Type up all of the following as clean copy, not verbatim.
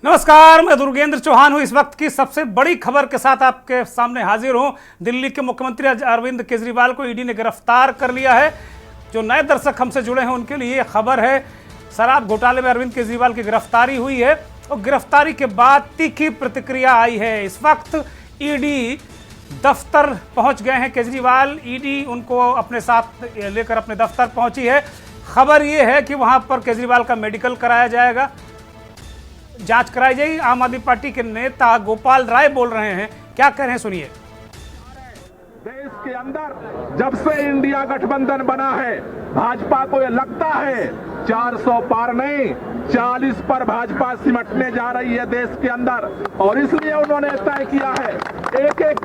नमस्कार, मैं दुर्गेंद्र चौहान हूं। इस वक्त की सबसे बड़ी खबर के साथ आपके सामने हाजिर हूं। दिल्ली के मुख्यमंत्री अरविंद केजरीवाल को ईडी ने गिरफ्तार कर लिया है। जो नए दर्शक हमसे जुड़े हैं उनके लिए खबर है, शराब घोटाले में अरविंद केजरीवाल की गिरफ्तारी हुई है और गिरफ्तारी के बाद तीखी प्रतिक्रिया आई है। इस वक्त ईडी दफ्तर पहुंच गए हैं केजरीवाल। ईडी उनको अपने साथ लेकर अपने दफ्तर पहुंची है। खबर यह है कि वहां पर केजरीवाल का मेडिकल कराया जाएगा, जांच कराई जाएगी। आम आदमी पार्टी के नेता गोपाल राय बोल रहे हैं, क्या कह रहे हैं सुनिए। देश के अंदर जब से इंडिया गठबंधन बना है, भाजपा को यह लगता है 400 पार नहीं 40 पर भाजपा सिमटने जा रही है देश के अंदर, और इसलिए उन्होंने तय किया है एक एक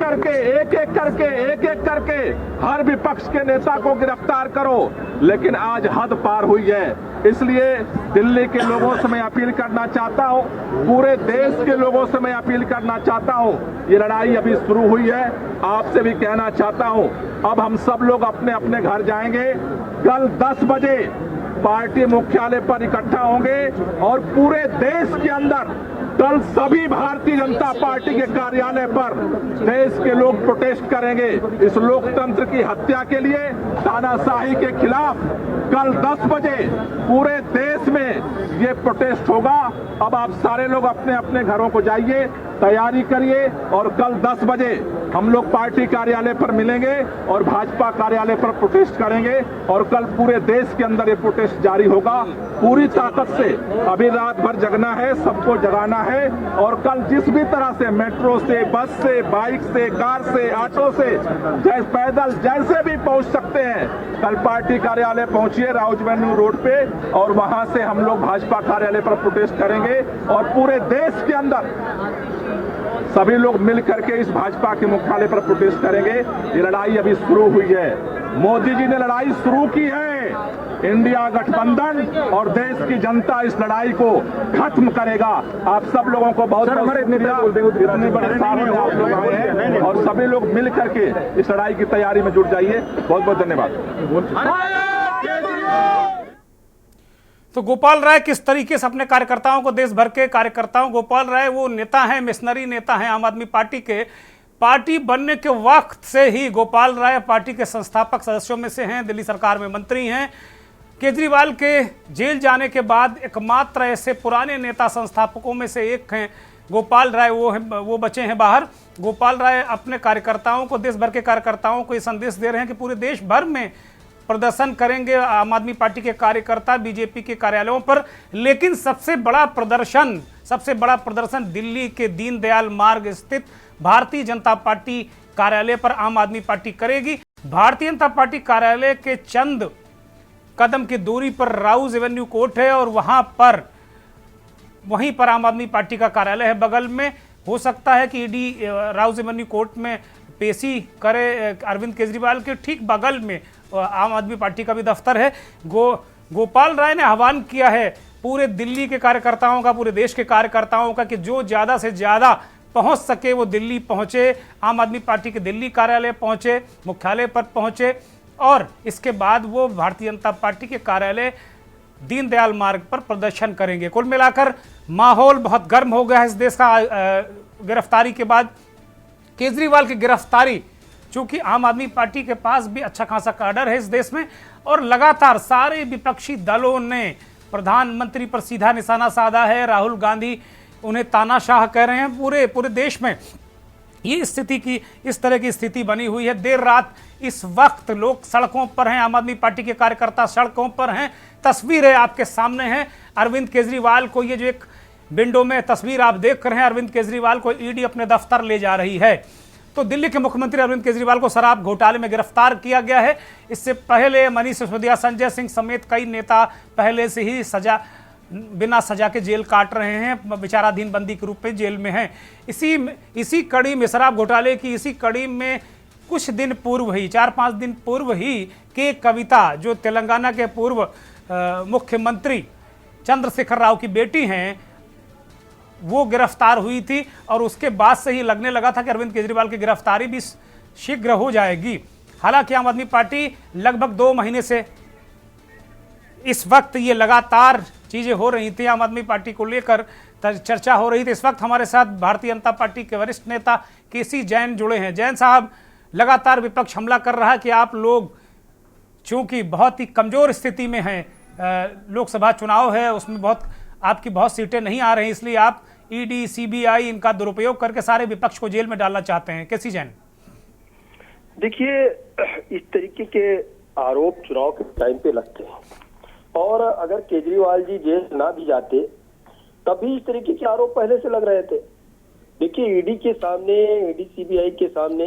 करके हर विपक्ष के नेता को गिरफ्तार करो। लेकिन आज हद पार हुई है, इसलिए दिल्ली के लोगों से मैं अपील करना चाहता हूं, पूरे देश के लोगों से मैं अपील करना चाहता हूं, ये लड़ाई अभी शुरू हुई है। आपसे भी कहना चाहता हूं, अब हम सब लोग अपने अपने घर जाएंगे। कल 10 बजे पार्टी मुख्यालय पर इकट्ठा होंगे और पूरे देश के अंदर कल सभी भारतीय जनता पार्टी के कार्यालय पर देश के लोग प्रोटेस्ट करेंगे। इस लोकतंत्र की हत्या के लिए, तानाशाही के खिलाफ कल 10 बजे पूरे देश में ये प्रोटेस्ट होगा। अब आप सारे लोग अपने अपने घरों को जाइए, तैयारी करिए और कल 10 बजे हम लोग पार्टी कार्यालय पर मिलेंगे और भाजपा कार्यालय पर प्रोटेस्ट करेंगे। और कल पूरे देश के अंदर ये प्रोटेस्ट जारी होगा पूरी ताकत से। अभी रात भर जगना है, सबको जगाना है, और कल जिस भी तरह से मेट्रो से, बस से, बाइक से, कार से, ऑटो से, पैदल जैसे भी पहुंच सकते हैं, कल पार्टी कार्यालय पहुंचिए राउज एवेन्यू रोड पे, और वहां से हम लोग भाजपा कार्यालय पर प्रोटेस्ट करेंगे। और पूरे देश के अंदर सभी लोग मिल करके इस भाजपा के मुख्यालय पर प्रोटेस्ट करेंगे। ये लड़ाई अभी शुरू हुई है, मोदी जी ने लड़ाई शुरू की है। इंडिया गठबंधन और देश की जनता इस लड़ाई को खत्म करेगा। आप सब लोगों को बहुत इतने बड़े सामने आप लोग आए हैं, और सभी लोग मिल करके इस लड़ाई की तैयारी में जुट जाइए। बहुत बहुत धन्यवाद। तो गोपाल राय किस तरीके से अपने कार्यकर्ताओं को, देश भर के कार्यकर्ताओं, गोपाल राय वो नेता हैं, मिशनरी नेता हैं आम आदमी पार्टी के। पार्टी बनने के वक्त से ही गोपाल राय पार्टी के संस्थापक सदस्यों में से हैं, दिल्ली सरकार में मंत्री हैं। केजरीवाल के जेल जाने के बाद एकमात्र ऐसे पुराने नेता संस्थापकों में से एक हैं गोपाल राय, वो बचे हैं बाहर। गोपाल राय अपने कार्यकर्ताओं को, देश भर के कार्यकर्ताओं को ये संदेश दे रहे हैं कि पूरे देश भर में प्रदर्शन करेंगे आम आदमी पार्टी के कार्यकर्ता बीजेपी के कार्यालयों पर। लेकिन सबसे बड़ा प्रदर्शन दिल्ली के दीनदयाल मार्ग स्थित भारतीय जनता पार्टी कार्यालय पर आम आदमी पार्टी करेगी। भारतीय जनता पार्टी कार्यालय के चंद कदम की दूरी पर राउज एवेन्यू कोर्ट है, और वहीं पर आम आदमी पार्टी का कार्यालय है बगल में। हो सकता है कि ईडी राउज एवेन्यू कोर्ट में पेशी करे अरविंद केजरीवाल के ठीक बगल में आम आदमी पार्टी का भी दफ्तर है। गोपाल राय ने आह्वान किया है पूरे दिल्ली के कार्यकर्ताओं का, पूरे देश के कार्यकर्ताओं का, कि जो ज़्यादा से ज़्यादा पहुंच सके वो दिल्ली पहुंचे, आम आदमी पार्टी के दिल्ली कार्यालय पहुंचे, मुख्यालय पर पहुंचे, और इसके बाद वो भारतीय जनता पार्टी के कार्यालय दीनदयाल मार्ग पर प्रदर्शन करेंगे। कुल मिलाकर माहौल बहुत गर्म हो गया है इस देश का गिरफ्तारी के बाद। केजरीवाल की गिरफ्तारी, चूंकि आम आदमी पार्टी के पास भी अच्छा खासा कैडर है इस देश में, और लगातार सारे विपक्षी दलों ने प्रधानमंत्री पर सीधा निशाना साधा है। राहुल गांधी उन्हें तानाशाह कह रहे हैं। पूरे देश में इस तरह की स्थिति बनी हुई है। देर रात इस वक्त लोग सड़कों पर हैं, आम आदमी पार्टी के कार्यकर्ता सड़कों पर हैं। तस्वीरें आपके सामने हैं। अरविंद केजरीवाल को, ये जो एक विंडो में तस्वीर आप देख रहे हैं, अरविंद केजरीवाल को ईडी अपने दफ्तर ले जा रही है। तो दिल्ली के मुख्यमंत्री अरविंद केजरीवाल को शराब घोटाले में गिरफ्तार किया गया है। इससे पहले मनीष सिसोदिया, संजय सिंह समेत कई नेता पहले से ही बिना सजा के जेल काट रहे हैं, विचाराधीन बंदी के रूप में जेल में हैं। इसी कड़ी में, शराब घोटाले की इसी कड़ी में कुछ दिन पूर्व ही, 4-5 दिन पूर्व ही के कविता, जो तेलंगाना के पूर्व मुख्यमंत्री चंद्रशेखर राव की बेटी हैं, वो गिरफ्तार हुई थी। और उसके बाद से ही लगने लगा था कि अरविंद केजरीवाल की गिरफ्तारी भी शीघ्र हो जाएगी। हालांकि आम आदमी पार्टी लगभग 2 महीने से इस वक्त ये लगातार चीजें हो रही थी आम आदमी पार्टी को लेकर, चर्चा हो रही थी। इस वक्त हमारे साथ भारतीय जनता पार्टी के वरिष्ठ नेता केसी जैन जुड़े हैं। जैन साहब, लगातार विपक्ष हमला कर रहा है कि आप लोग चूंकि बहुत ही कमजोर स्थिति में हैं, लोकसभा चुनाव है, उसमें आपकी बहुत सीटें नहीं आ रही, इसलिए आप ईडी सीबीआई इनका दुरुपयोग करके सारे विपक्ष को जेल में डालना चाहते हैं। केसी जैन, देखिए, इस तरीके के आरोप चुनाव के टाइम पे लगते हैं, और अगर केजरीवाल जी जेल ना भी जाते तब भी इस तरीके के आरोप पहले से लग रहे थे। देखिए, ईडी के सामने, ईडी सीबीआई के सामने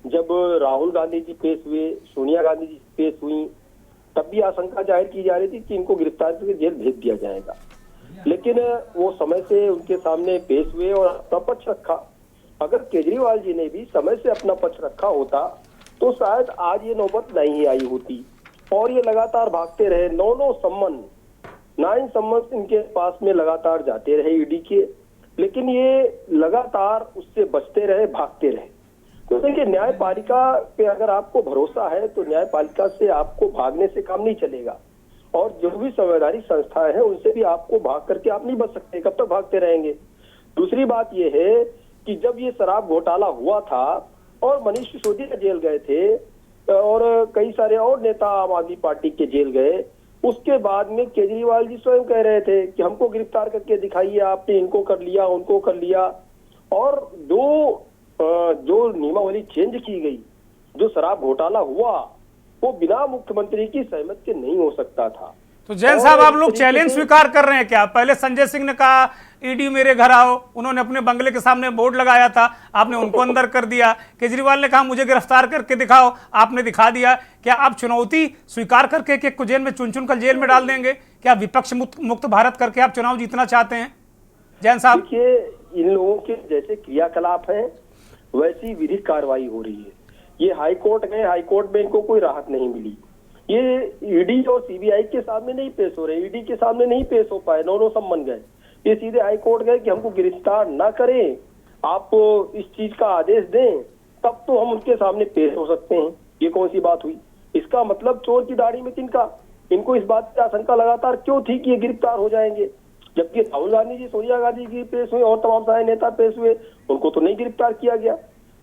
जब राहुल गांधी जी पेश हुए, सोनिया गांधी जी पेश हुई, तब भी आशंका जाहिर की जा रही थी कि इनको गिरफ्तार करके जेल भेज दिया जाएगा, लेकिन वो समय से उनके सामने पेश हुए और अपना पक्ष रखा। अगर केजरीवाल जी ने भी समय से अपना पक्ष रखा होता तो शायद आज ये नौबत नहीं आई होती, और ये लगातार भागते रहे। 9 सम्मन इनके पास में लगातार जाते रहे ईडी के, लेकिन ये लगातार उससे बचते रहे, भागते रहे। तो देखिए, न्यायपालिका पे अगर आपको भरोसा है तो न्यायपालिका से आपको भागने से काम नहीं चलेगा, और जो भी संवैधानिक संस्थाएं हैं उनसे भी आपको भाग करके आप नहीं बच सकते। कब तक भागते रहेंगे? दूसरी बात ये है कि जब ये शराब घोटाला हुआ था और मनीष सिसोदिया जेल गए थे और कई सारे और नेता आम आदमी पार्टी के जेल गए, उसके बाद में केजरीवाल जी स्वयं कह रहे थे कि हमको गिरफ्तार करके दिखाइए, आपने इनको कर लिया, उनको कर लिया। और जो नियमावली चेंज की गई, जो शराब घोटाला हुआ, वो बिना मुख्यमंत्री की सहमति के नहीं हो सकता था। तो जैन साहब, आप लोग चैलेंज स्वीकार कर रहे हैं क्या? पहले संजय सिंह ने कहा ईडी मेरे घर आओ, उन्होंने अपने बंगले के सामने बोर्ड लगाया था, आपने उनको अंदर कर दिया। केजरीवाल ने कहा मुझे गिरफ्तार करके दिखाओ, आपने दिखा दिया। क्या आप चुनौती स्वीकार करके एक को जेल में चुन कर जेल में डाल देंगे? क्या विपक्ष मुक्त भारत करके आप चुनाव जीतना चाहते हैं? जैन साहब, देखिए, इन लोगों के जैसे क्रियाकलाप है वैसी विधिक कार्रवाई हो रही है। ये हाईकोर्ट गए, हाईकोर्ट में इनको कोई राहत नहीं मिली। ये ईडी और सीबीआई के सामने नहीं पेश हो रहे, ईडी के सामने नहीं पेश हो पाए, 9 सम्मन गए। ये सीधे हाईकोर्ट गए कि हमको गिरफ्तार ना करें, आप इस चीज का आदेश दें, तब तो हम उनके सामने पेश हो सकते हैं। ये कौन सी बात हुई? इसका मतलब चोर की दाढ़ी में तिनका। इनको इस बात की आशंका लगातार क्यों थी कि ये गिरफ्तार हो जाएंगे, जबकि राहुल गांधी जी, सोनिया गांधी जी पेश हुए और तमाम सारे नेता पेश हुए, उनको तो नहीं गिरफ्तार किया गया।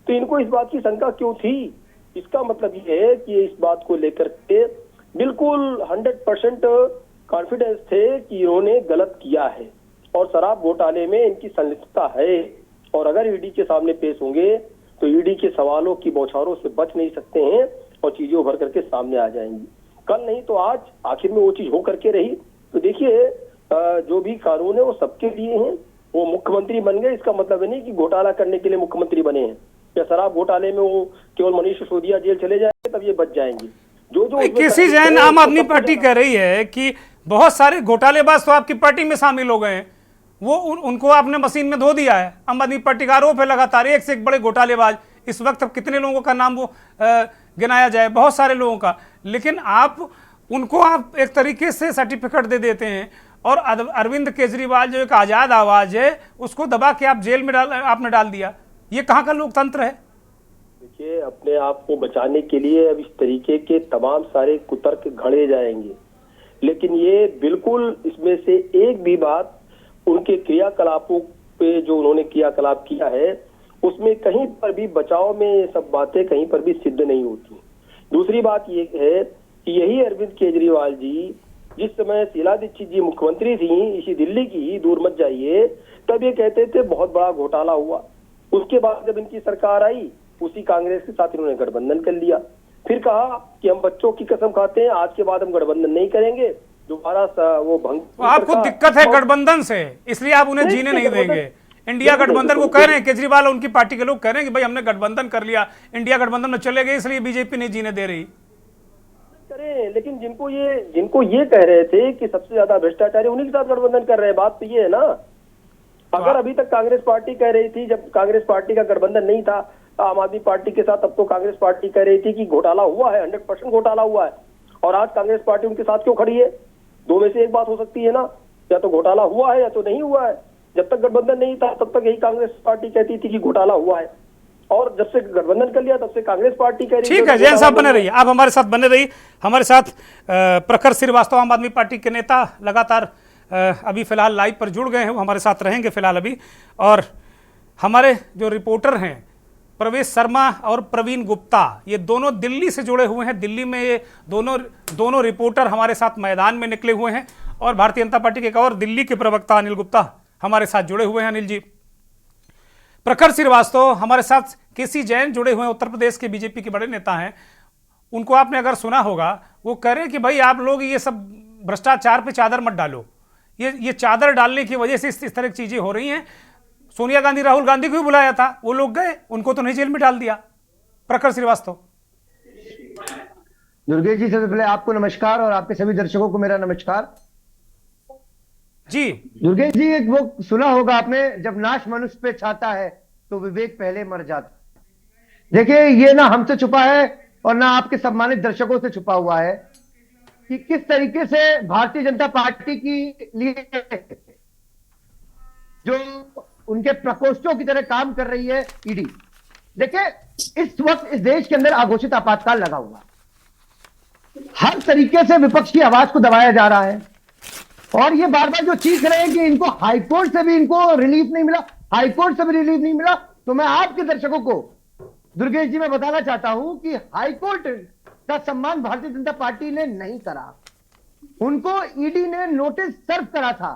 तो इनको इस बात की शंका क्यों थी? इसका मतलब ये है कि इस बात को लेकर के बिल्कुल 100% कॉन्फिडेंस थे कि इन्होंने गलत किया है और शराब घोटाले में इनकी संलिप्तता है। और अगर ईडी के सामने पेश होंगे तो ईडी के सवालों की बौछारों से बच नहीं सकते हैं और चीजें उभर करके सामने आ जाएंगी। कल नहीं तो आज आखिर में वो चीज हो करके रही। तो देखिए, जो भी कानून है वो सबके लिए हैं। वो मुख्यमंत्री बन गए, इसका मतलब नहीं कि घोटाला करने के लिए मुख्यमंत्री बने हैं, या शराब घोटाले में वो केवल मनीष सिसोदिया जेल चले जाएंगे तब ये बच जाएंगे। जो केसी जैन, आम आदमी पार्टी कह रही है कि बहुत सारे घोटालेबाज तो आपकी पार्टी में शामिल हो गए हैं, वो उनको आपने मशीन में धो दिया है। आम आदमी पार्टी का आरोप है लगातार, एक से एक बड़े घोटालेबाज। इस वक्त अब कितने लोगों का नाम वो गिनाया जाए, बहुत सारे लोगों का, लेकिन आप एक तरीके से सर्टिफिकेट दे देते हैं और अरविंद केजरीवाल जो एक आजाद आवाज है उसको दबा के आप जेल में आपने डाल दिया। ये कहाँ का लोकतंत्र है? देखिए, अपने आप को बचाने के लिए अब इस तरीके के तमाम सारे कुतर्क घड़े जाएंगे, लेकिन ये बिल्कुल इसमें से एक भी बात उनके क्रियाकलापों पे, जो उन्होंने क्रियाकलाप किया है, उसमें कहीं पर भी बचाव में ये सब बातें कहीं पर भी सिद्ध नहीं होती। दूसरी बात ये है कि यही अरविंद केजरीवाल जी जिस समय शीला दीक्षित जी मुख्यमंत्री थी, इसी दिल्ली की ही, दूर मत जाइए, तब ये कहते थे बहुत बड़ा घोटाला हुआ। उसके बाद जब इनकी सरकार आई, उसी कांग्रेस के साथ इन्होंने गठबंधन कर लिया। फिर कहा कि हम बच्चों की कसम खाते हैं, आज के बाद हम गठबंधन नहीं करेंगे, दोबारा वो भंग। तो आपको दिक्कत है गठबंधन से, इसलिए आप उन्हें जीने नहीं देंगे। इंडिया गठबंधन को कह रहे हैं केजरीवाल, उनकी पार्टी के लोग कह रहे हैं कि भाई हमने गठबंधन कर लिया, इंडिया गठबंधन में चले गए, इसलिए बीजेपी नहीं जीने दे रही। करें, लेकिन जिनको ये कह रहे थे कि सबसे ज्यादा भ्रष्टाचारी, उन्हीं के साथ गठबंधन कर रहे हैं। बात तो ये है ना। अगर अभी तक कांग्रेस पार्टी कह रही थी, जब कांग्रेस पार्टी का गठबंधन नहीं था आम आदमी पार्टी के साथ, तब तो कांग्रेस पार्टी कह रही थी कि घोटाला हुआ है, 100% घोटाला हुआ है, और आज कांग्रेस पार्टी उनके साथ क्यों खड़ी है? दो में से एक बात हो सकती है ना, या तो घोटाला हुआ है या तो नहीं हुआ है। जब तक गठबंधन नहीं था तब तक यही कांग्रेस पार्टी कहती थी कि घोटाला हुआ है, और जब से गठबंधन कर लिया तब से कांग्रेस पार्टी कह रही है। ठीक है, जैन साहब बने रहिए, आप हमारे साथ बने रहिए। हमारे साथ प्रखर श्रीवास्तव, आम आदमी पार्टी के नेता, लगातार अभी फिलहाल लाइव पर जुड़ गए हैं, वो हमारे साथ रहेंगे फिलहाल अभी। और हमारे जो रिपोर्टर हैं प्रवेश शर्मा और प्रवीण गुप्ता, ये दोनों दिल्ली से जुड़े हुए हैं। दिल्ली में ये दोनों रिपोर्टर हमारे साथ मैदान में निकले हुए हैं। और भारतीय जनता पार्टी के एक और दिल्ली के प्रवक्ता अनिल गुप्ता हमारे साथ जुड़े हुए हैं। अनिल जी, प्रखर श्रीवास्तव हमारे साथ, केसी जैन जुड़े हुए हैं, उत्तर प्रदेश के बीजेपी के बड़े नेता हैं। उनको आपने अगर सुना होगा, वो कह रहे हैं कि भाई आप लोग ये सब भ्रष्टाचार पे चादर मत डालो, ये चादर डालने की वजह से इस तरह की चीजें हो रही हैं। सोनिया गांधी, राहुल गांधी को भी बुलाया था, वो लोग गए, उनको तो नहीं जेल में डाल दिया। प्रखर श्रीवास्तव। दुर्गेश जी, सबसे पहले आपको नमस्कार और आपके सभी दर्शकों को मेरा नमस्कार जी। दुर्गेश जी, एक वो सुना होगा आपने, जब नाश मनुष्य पे छाता है तो विवेक पहले मर जाता। देखिए, ये ना हमसे छुपा है और ना आपके सम्मानित दर्शकों से छुपा हुआ है कि किस तरीके से भारतीय जनता पार्टी की लिए जो उनके प्रकोष्ठों की तरह काम कर रही है ईडी। देखिए, इस वक्त इस देश के अंदर अघोषित आपातकाल लगा हुआ, हर तरीके से विपक्ष की आवाज को दबाया जा रहा है। और ये बार बार जो चीख रहे हैं कि इनको हाईकोर्ट से भी इनको रिलीफ नहीं मिला, हाईकोर्ट से भी रिलीफ नहीं मिला, तो मैं आपके दर्शकों को दुर्गेश जी मैं बताना चाहता हूं कि हाईकोर्ट का सम्मान भारतीय जनता पार्टी ने नहीं करा। उनको ईडी ने नोटिस सर्व करा था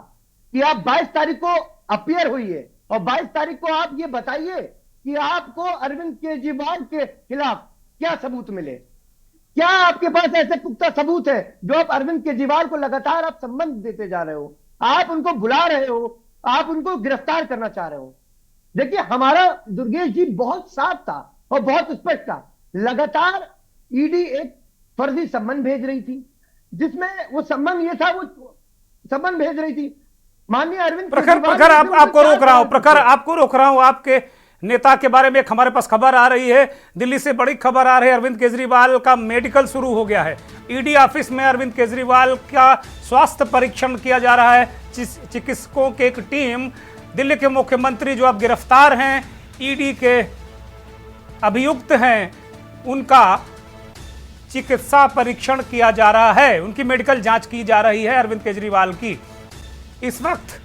कि आप 22 तारीख को अपीयर हुई है और 22 तारीख को आप ये बताइए कि आपको अरविंद केजरीवाल के खिलाफ क्या सबूत मिले, क्या आपके पास ऐसे पुख्ता सबूत है जो आप अरविंद केजरीवाल को लगातार आप संबंध देते जा रहे हो, आप उनको बुला रहे हो, आप उनको गिरफ्तार करना चाह रहे हो। देखिए, हमारा दुर्गेश जी बहुत साफ था और बहुत स्पष्ट था। लगातार ईडी एक फर्जी सम्मन भेज रही थी, जिसमें वो सम्मन ये था, वो सम्मन भेज रही थी माननीय अरविंद प्रखर आपको रोक रहा हूं, प्रखर आपको रोक रहा हूं। आपके नेता के बारे में एक हमारे पास खबर आ रही है, दिल्ली से बड़ी खबर आ रही है। अरविंद केजरीवाल का मेडिकल शुरू हो गया है। ईडी ऑफिस में अरविंद केजरीवाल का स्वास्थ्य परीक्षण किया जा रहा है। चिकित्सकों की एक टीम, दिल्ली के मुख्यमंत्री जो अब गिरफ्तार हैं, ईडी के अभियुक्त हैं, उनका चिकित्सा परीक्षण किया जा रहा है, उनकी मेडिकल जांच की जा रही है अरविंद केजरीवाल की। इस वक्त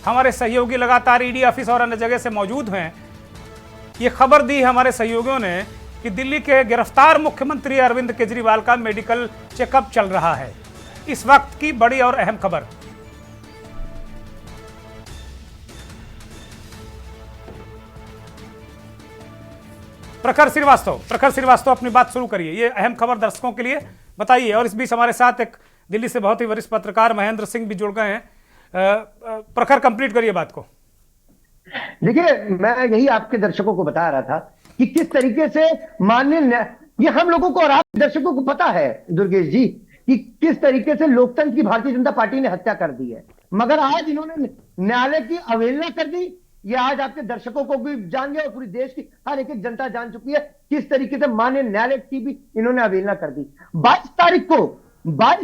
हमारे सहयोगी लगातार ईडी ऑफिस और अन्य जगह से मौजूद हैं। ये खबर दी हमारे सहयोगियों ने कि दिल्ली के गिरफ्तार मुख्यमंत्री अरविंद केजरीवाल का मेडिकल चेकअप चल रहा है। इस वक्त की बड़ी और अहम खबर। प्रखर श्रीवास्तव अपनी बात शुरू करिए, ये अहम खबर दर्शकों के लिए बताइए। और इस बीच हमारे साथ एक दिल्ली से बहुत ही वरिष्ठ पत्रकार महेंद्र सिंह भी जुड़ गए हैं। प्रखर, कंप्लीट करिए बात को। देखिए, मैं यही आपके दर्शकों को बता रहा था कि किस तरीके से माननीय, ये हम लोगों को और आप दर्शकों को पता है दुर्गेश जी कि किस तरीके से लोकतंत्र की भारतीय जनता पार्टी ने हत्या कर दी है, मगर आज इन्होंने न्यायालय की अवहेलना कर दी। ये आज आपके दर्शकों को भी जान गया और पूरी देश की हर एक जनता जान चुकी है किस तरीके से माननीय न्यायालय की भी इन्होंने अवहेलना कर दी। 22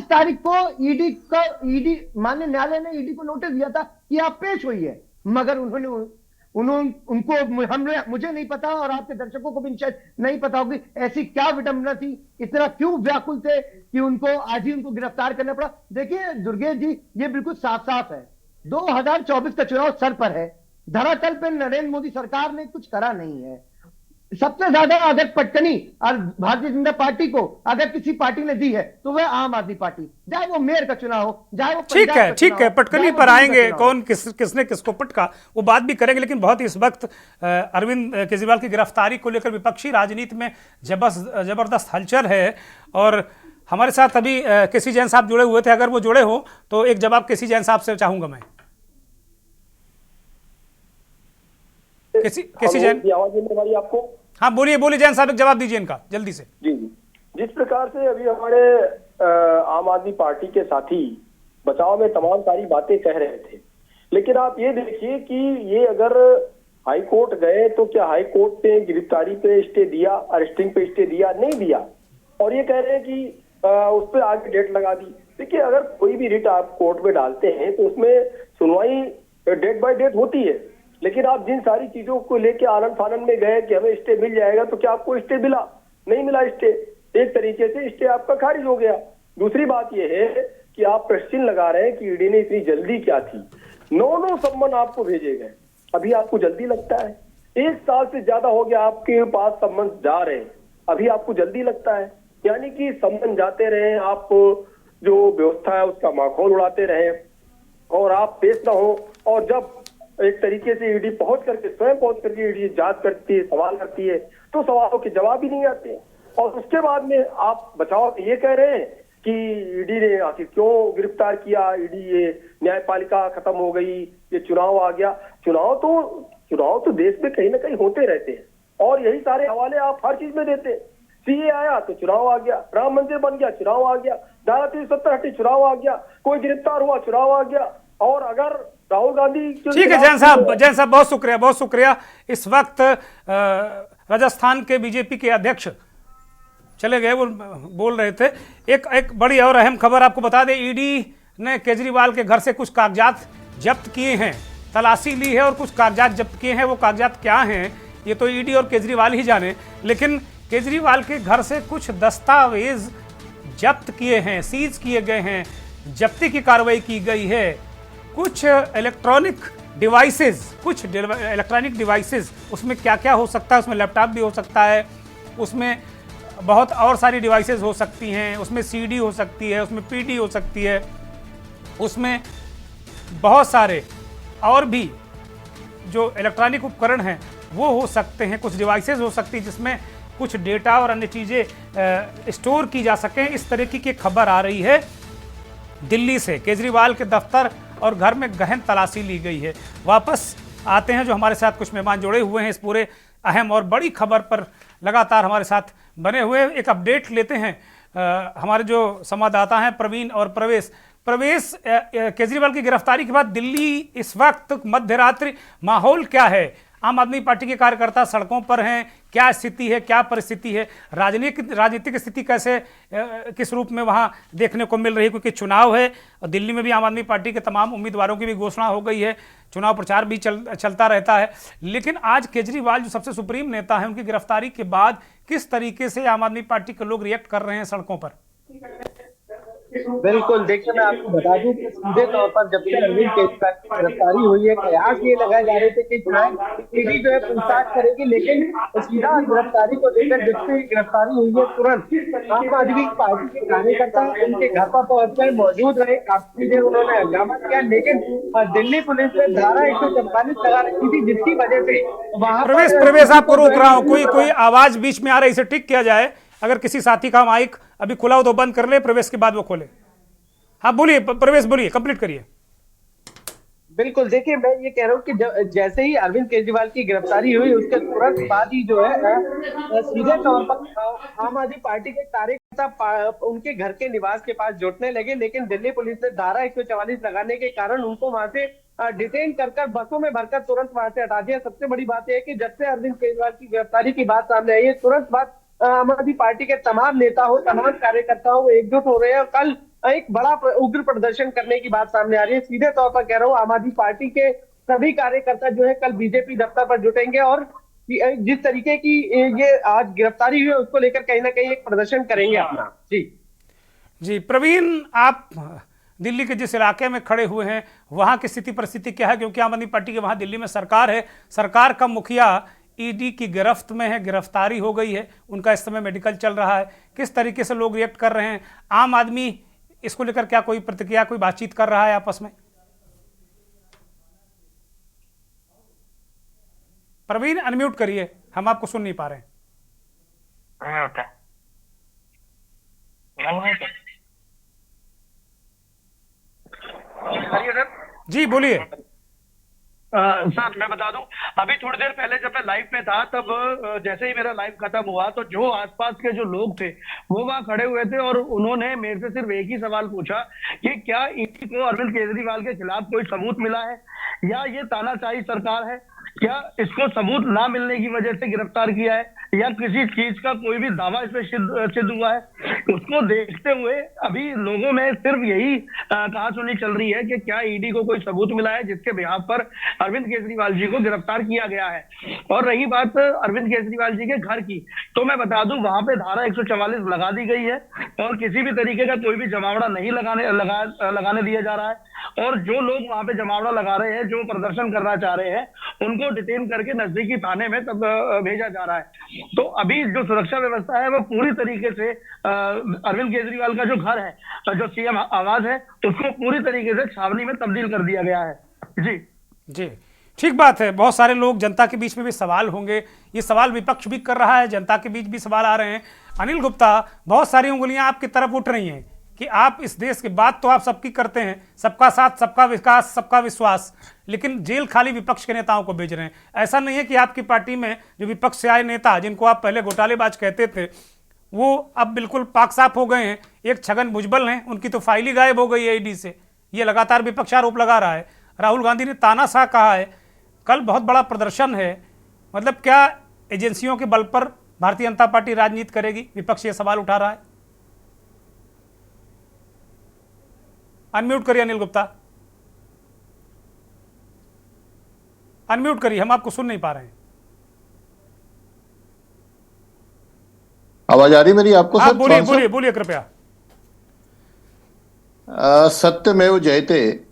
तारीख को ईडी माननीय न्यायालय ने ईडी को नोटिस दिया था कि आप पेश हुई है, मगर मुझे नहीं पता और आपके दर्शकों को भी शायद नहीं पता होगी ऐसी क्या विडंबना थी, इतना क्यों व्याकुल थे कि उनको आज ही उनको गिरफ्तार करना पड़ा। देखिए दुर्गेश जी, ये बिल्कुल साफ साफ है, 2024 का चुनाव सर पर है, धरातल पर नरेंद्र मोदी सरकार ने कुछ करा नहीं है। सबसे ज्यादा अगर पटकनी और भारतीय जनता पार्टी को अगर किसी पार्टी ने दी है तो वह आम आदमी पार्टी, चाहे वो मेयर का चुनाव हो, चाहे वो ठीक है, पटकनी पर आएंगे, कौन किसने किसको पटका वो बात भी करेंगे। लेकिन बहुत इस वक्त अरविंद केजरीवाल की गिरफ्तारी को लेकर विपक्षी राजनीति में जबरदस्त हलचल है। और हमारे साथ अभी केसी जैन साहब जुड़े हुए थे, अगर वो जुड़े हो तो एक जवाब केसी जैन साहब से चाहूंगा मैं। केसी जैन, आवाज मिल रही आपको? हाँ बोलिए जैन साहब, एक जवाब दीजिए इनका जल्दी से। जी, जिस प्रकार से अभी हमारे आम आदमी पार्टी के साथी बचाव में तमाम सारी बातें कह रहे थे, लेकिन आप ये देखिए कि ये अगर हाई कोर्ट गए तो क्या हाई कोर्ट ने गिरफ्तारी पे स्टे दिया, अरेस्टिंग पे स्टे दिया? नहीं दिया। और ये कह रहे हैं कि उस पर आगे डेट लगा दी। देखिए, अगर कोई भी रिट आप कोर्ट में डालते हैं तो उसमें सुनवाई डेट बाय डेट होती है, लेकिन आप जिन सारी चीजों को लेके आनंद फानंद में गए कि हमें स्टे मिल जाएगा, तो क्या आपको स्टे मिला? नहीं मिला स्टे। एक तरीके से स्टे आपका खारिज हो गया। दूसरी बात यह है कि आप प्रश्न लगा रहे हैं कि ईडी ने इतनी जल्दी क्या थी। 9 सम्मन आपको भेजे गए, अभी आपको जल्दी लगता है? 1 साल से ज्यादा हो गया आपके पास सम्मन जा रहे हैं, अभी आपको जल्दी लगता है? यानी कि सम्मन जाते रहे, आप जो व्यवस्था है उसका माखौल उड़ाते रहे और आप पेश ना हो, और जब एक तरीके से ईडी पहुंच करके स्वयं पहुंच करके ईडी जांच करती है, सवाल करती है, तो सवालों के जवाब ही नहीं आते। और उसके बाद में आप बचाव ये कह रहे हैं कि ईडी ने आखिर क्यों गिरफ्तार किया, ईडी ये न्यायपालिका खत्म हो गई, ये चुनाव आ गया। चुनाव तो देश में कहीं ना कहीं होते रहते हैं और यही सारे हवाले आप हर चीज में देते हैं। सीए आया तो चुनाव आ गया, राम मंदिर बन गया चुनाव आ गया, धारा 370 हटी चुनाव आ गया, कोई गिरफ्तार हुआ चुनाव आ गया। और अगर राहुल गांधी, ठीक है जैन साहब बहुत शुक्रिया। इस वक्त राजस्थान के बीजेपी के अध्यक्ष चले गए, वो बोल रहे थे। एक बड़ी और अहम खबर आपको बता दें, ईडी ने केजरीवाल के घर से कुछ कागजात जब्त किए हैं, तलाशी ली है और कुछ कागजात जब्त किए हैं। वो कागजात क्या हैं ये तो ईडी और केजरीवाल ही जाने, लेकिन केजरीवाल के घर से कुछ दस्तावेज जब्त किए हैं, सीज किए गए हैं, जब्ती की कार्रवाई की गई है। कुछ इलेक्ट्रॉनिक डिवाइसेस, उसमें क्या क्या हो सकता है, उसमें लैपटॉप भी हो सकता है, उसमें बहुत और सारी डिवाइसेस हो सकती हैं, उसमें सीडी हो सकती है, उसमें पीडी हो सकती है, उसमें बहुत सारे और भी जो इलेक्ट्रॉनिक उपकरण हैं वो हो सकते हैं, कुछ डिवाइसेस हो सकती है जिसमें कुछ डेटा और अन्य चीज़ें स्टोर की जा सकें। इस तरह की खबर आ रही है दिल्ली से। केजरीवाल के दफ्तर और घर में गहन तलाशी ली गई है। वापस आते हैं, जो हमारे साथ कुछ मेहमान जुड़े हुए हैं इस पूरे अहम और बड़ी खबर पर लगातार हमारे साथ बने हुए। एक अपडेट लेते हैं, हमारे जो संवाददाता हैं प्रवीण और प्रवेश। केजरीवाल की गिरफ्तारी के बाद दिल्ली इस वक्त मध्य रात्रि माहौल क्या है? आम आदमी पार्टी के कार्यकर्ता सड़कों पर हैं, क्या स्थिति है, क्या परिस्थिति है, राजनीतिक स्थिति कैसे किस रूप में वहां देखने को मिल रही है? क्योंकि चुनाव है और दिल्ली में भी आम आदमी पार्टी के तमाम उम्मीदवारों की भी घोषणा हो गई है, चुनाव प्रचार भी चलता रहता है। लेकिन आज केजरीवाल जो सबसे सुप्रीम नेता है, उनकी गिरफ्तारी के बाद किस तरीके से आम आदमी पार्टी के लोग रिएक्ट कर रहे हैं सड़कों पर? बिल्कुल, देखिए मैं आपको बता दूं कि सीधे तौर पर जब से अरविंद केजरीवाल की गिरफ्तारी हुई है, कयास ये लगाए जा रहे थे कि ईडी जो है पूछताछ करेगी, लेकिन सीधा गिरफ्तारी को लेकर जब से गिरफ्तारी हुई है तुरंत आम आदमी पार्टी के कार्यकर्ता उनके घर पर पहुंचकर मौजूद रहे, काफी देर उन्होंने हंगामा किया, लेकिन दिल्ली पुलिस ने धारा 144 लगा रखी थी, जिसकी वजह से वहां प्रवेश आपको रोक रहा हूँ, कोई आवाज बीच में आ रही, इसे ठीक किया जाए। अगर किसी साथी का माइक अभी खुला हो तो बंद कर ले, प्रवेश के बाद वो खोले। हाँ बोलिए प्रवेश, बोलिए, कंप्लीट करिए। बिल्कुल, देखिए मैं ये कह रहा हूँ कि जैसे ही अरविंद केजरीवाल की गिरफ्तारी हुई उसके तुरंत बाद ही जो है सीधे तौर पर आम आदमी पार्टी के कार्यकर्ता उनके घर के निवास के पास जुटने लगे, लेकिन दिल्ली पुलिस ने धारा 144 लगाने के कारण उनको वहां से डिटेन कर बसों में भरकर तुरंत वहां से हटा दिया। सबसे बड़ी बात यह है कि जब से अरविंद केजरीवाल की गिरफ्तारी की बात सामने आई है, तुरंत बाद आम आदमी पार्टी के तमाम नेता हो, तमाम कार्यकर्ता हो, एकजुट हो रहे हैं। कल एक बड़ा उग्र प्रदर्शन करने की बात सामने आ रही है। सीधे तौर पर कह रहा हूँ, आम आदमी पार्टी के सभी कार्यकर्ता जो है कल बीजेपी दफ्तर पर जुटेंगे और जिस तरीके की ये आज गिरफ्तारी हुई है उसको लेकर कहीं ना कहीं एक प्रदर्शन करेंगे अपना। जी प्रवीण, आप दिल्ली के जिस इलाके में खड़े हुए हैं वहां की स्थिति परिस्थिति क्या है? क्योंकि आम आदमी पार्टी के वहां दिल्ली में सरकार है, सरकार का मुखिया ईडी की गिरफ्त में है, गिरफ्तारी हो गई है, उनका इस समय मेडिकल चल रहा है। किस तरीके से लोग रिएक्ट कर रहे हैं? आम आदमी इसको लेकर क्या कोई प्रतिक्रिया, कोई बातचीत कर रहा है आपस में? प्रवीण अनम्यूट करिए, हम आपको सुन नहीं पा रहे हैं। जी बोलिए। सर मैं बता दूं, अभी थोड़ी देर पहले जब मैं लाइव में था तब जैसे ही मेरा लाइव खत्म हुआ तो जो आसपास के जो लोग थे वो वहां खड़े हुए थे और उन्होंने मेरे से सिर्फ एक ही सवाल पूछा कि क्या ईडी को अरविंद केजरीवाल के खिलाफ कोई सबूत मिला है या ये तानाशाही सरकार है, क्या इसको सबूत ना मिलने की वजह से गिरफ्तार किया है, या किसी चीज का कोई भी दावा इस पे सिद्ध हुआ है, उसको देखते हुए अभी लोगों में सिर्फ यही कहा सुनी चल रही है कि क्या ईडी को कोई सबूत मिला है जिसके बिहाफ पर अरविंद केजरीवाल जी को गिरफ्तार किया गया है। और रही बात अरविंद केजरीवाल जी के घर की, तो मैं बता दूं वहां पे धारा 144 लगा दी गई है और किसी भी तरीके का कोई भी जमावड़ा नहीं लगाने दिया जा रहा है। और जो लोग वहां पे जमावड़ा लगा रहे हैं, जो प्रदर्शन करना चाह रहे हैं, उनको डिटेन करके नजदीकी थाने में तब भेजा जा रहा है। तो अभी जो सुरक्षा व्यवस्था है वो पूरी तरीके से अरविंद केजरीवाल का जो घर है, जो सीएम आवास है, उसको पूरी तरीके से छावनी में तब्दील कर दिया गया है। जी जी, ठीक बात है। बहुत सारे लोग, जनता के बीच में भी सवाल होंगे, ये सवाल विपक्ष भी कर रहा है, जनता के बीच भी सवाल आ रहे हैं। अनिल गुप्ता, बहुत सारी उंगलियां आपकी तरफ उठ रही हैं कि आप इस देश की बात तो आप सबकी करते हैं, सबका साथ, सबका विकास, सबका विश्वास, लेकिन जेल खाली विपक्ष के नेताओं को भेज रहे हैं। ऐसा नहीं है कि आपकी पार्टी में जो विपक्ष से आए नेता, जिनको आप पहले घोटालेबाज कहते थे, वो अब बिल्कुल पाक साफ हो गए हैं। एक छगन भुजबल हैं, उनकी तो फाइल ही गायब हो गई है ईडी से। ये लगातार विपक्ष आरोप लगा रहा है। राहुल गांधी ने तानाशाह कहा है। कल बहुत बड़ा प्रदर्शन है। मतलब क्या एजेंसियों के बल पर भारतीय जनता पार्टी राजनीति करेगी? विपक्ष ये सवाल उठा रहा है। अनम्यूट करिए अनिल गुप्ता, अनम्यूट करिए, हम आपको सुन नहीं पा रहे हैं। आवाज आ रही मेरी आपको? हाँ, बोलिए बोलिए बोलिए कृपया। सत्यमेव जयते,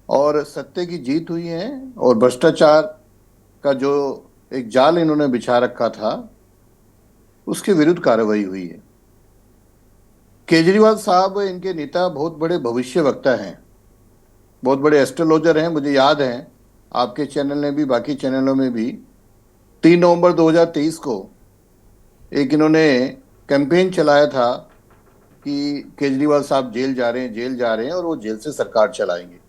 और सत्य की जीत हुई है और भ्रष्टाचार का जो एक जाल इन्होंने बिछा रखा था उसके विरुद्ध कार्रवाई हुई है। केजरीवाल साहब, इनके नेता बहुत बड़े भविष्यवक्ता हैं, बहुत बड़े एस्ट्रोलॉजर हैं। मुझे याद है आपके चैनल ने भी, बाकी चैनलों में भी 3 नवंबर 2023 को एक इन्होंने कैंपेन चलाया था कि केजरीवाल साहब जेल जा रहे हैं, जेल जा रहे हैं, और वो जेल से सरकार चलाएंगे,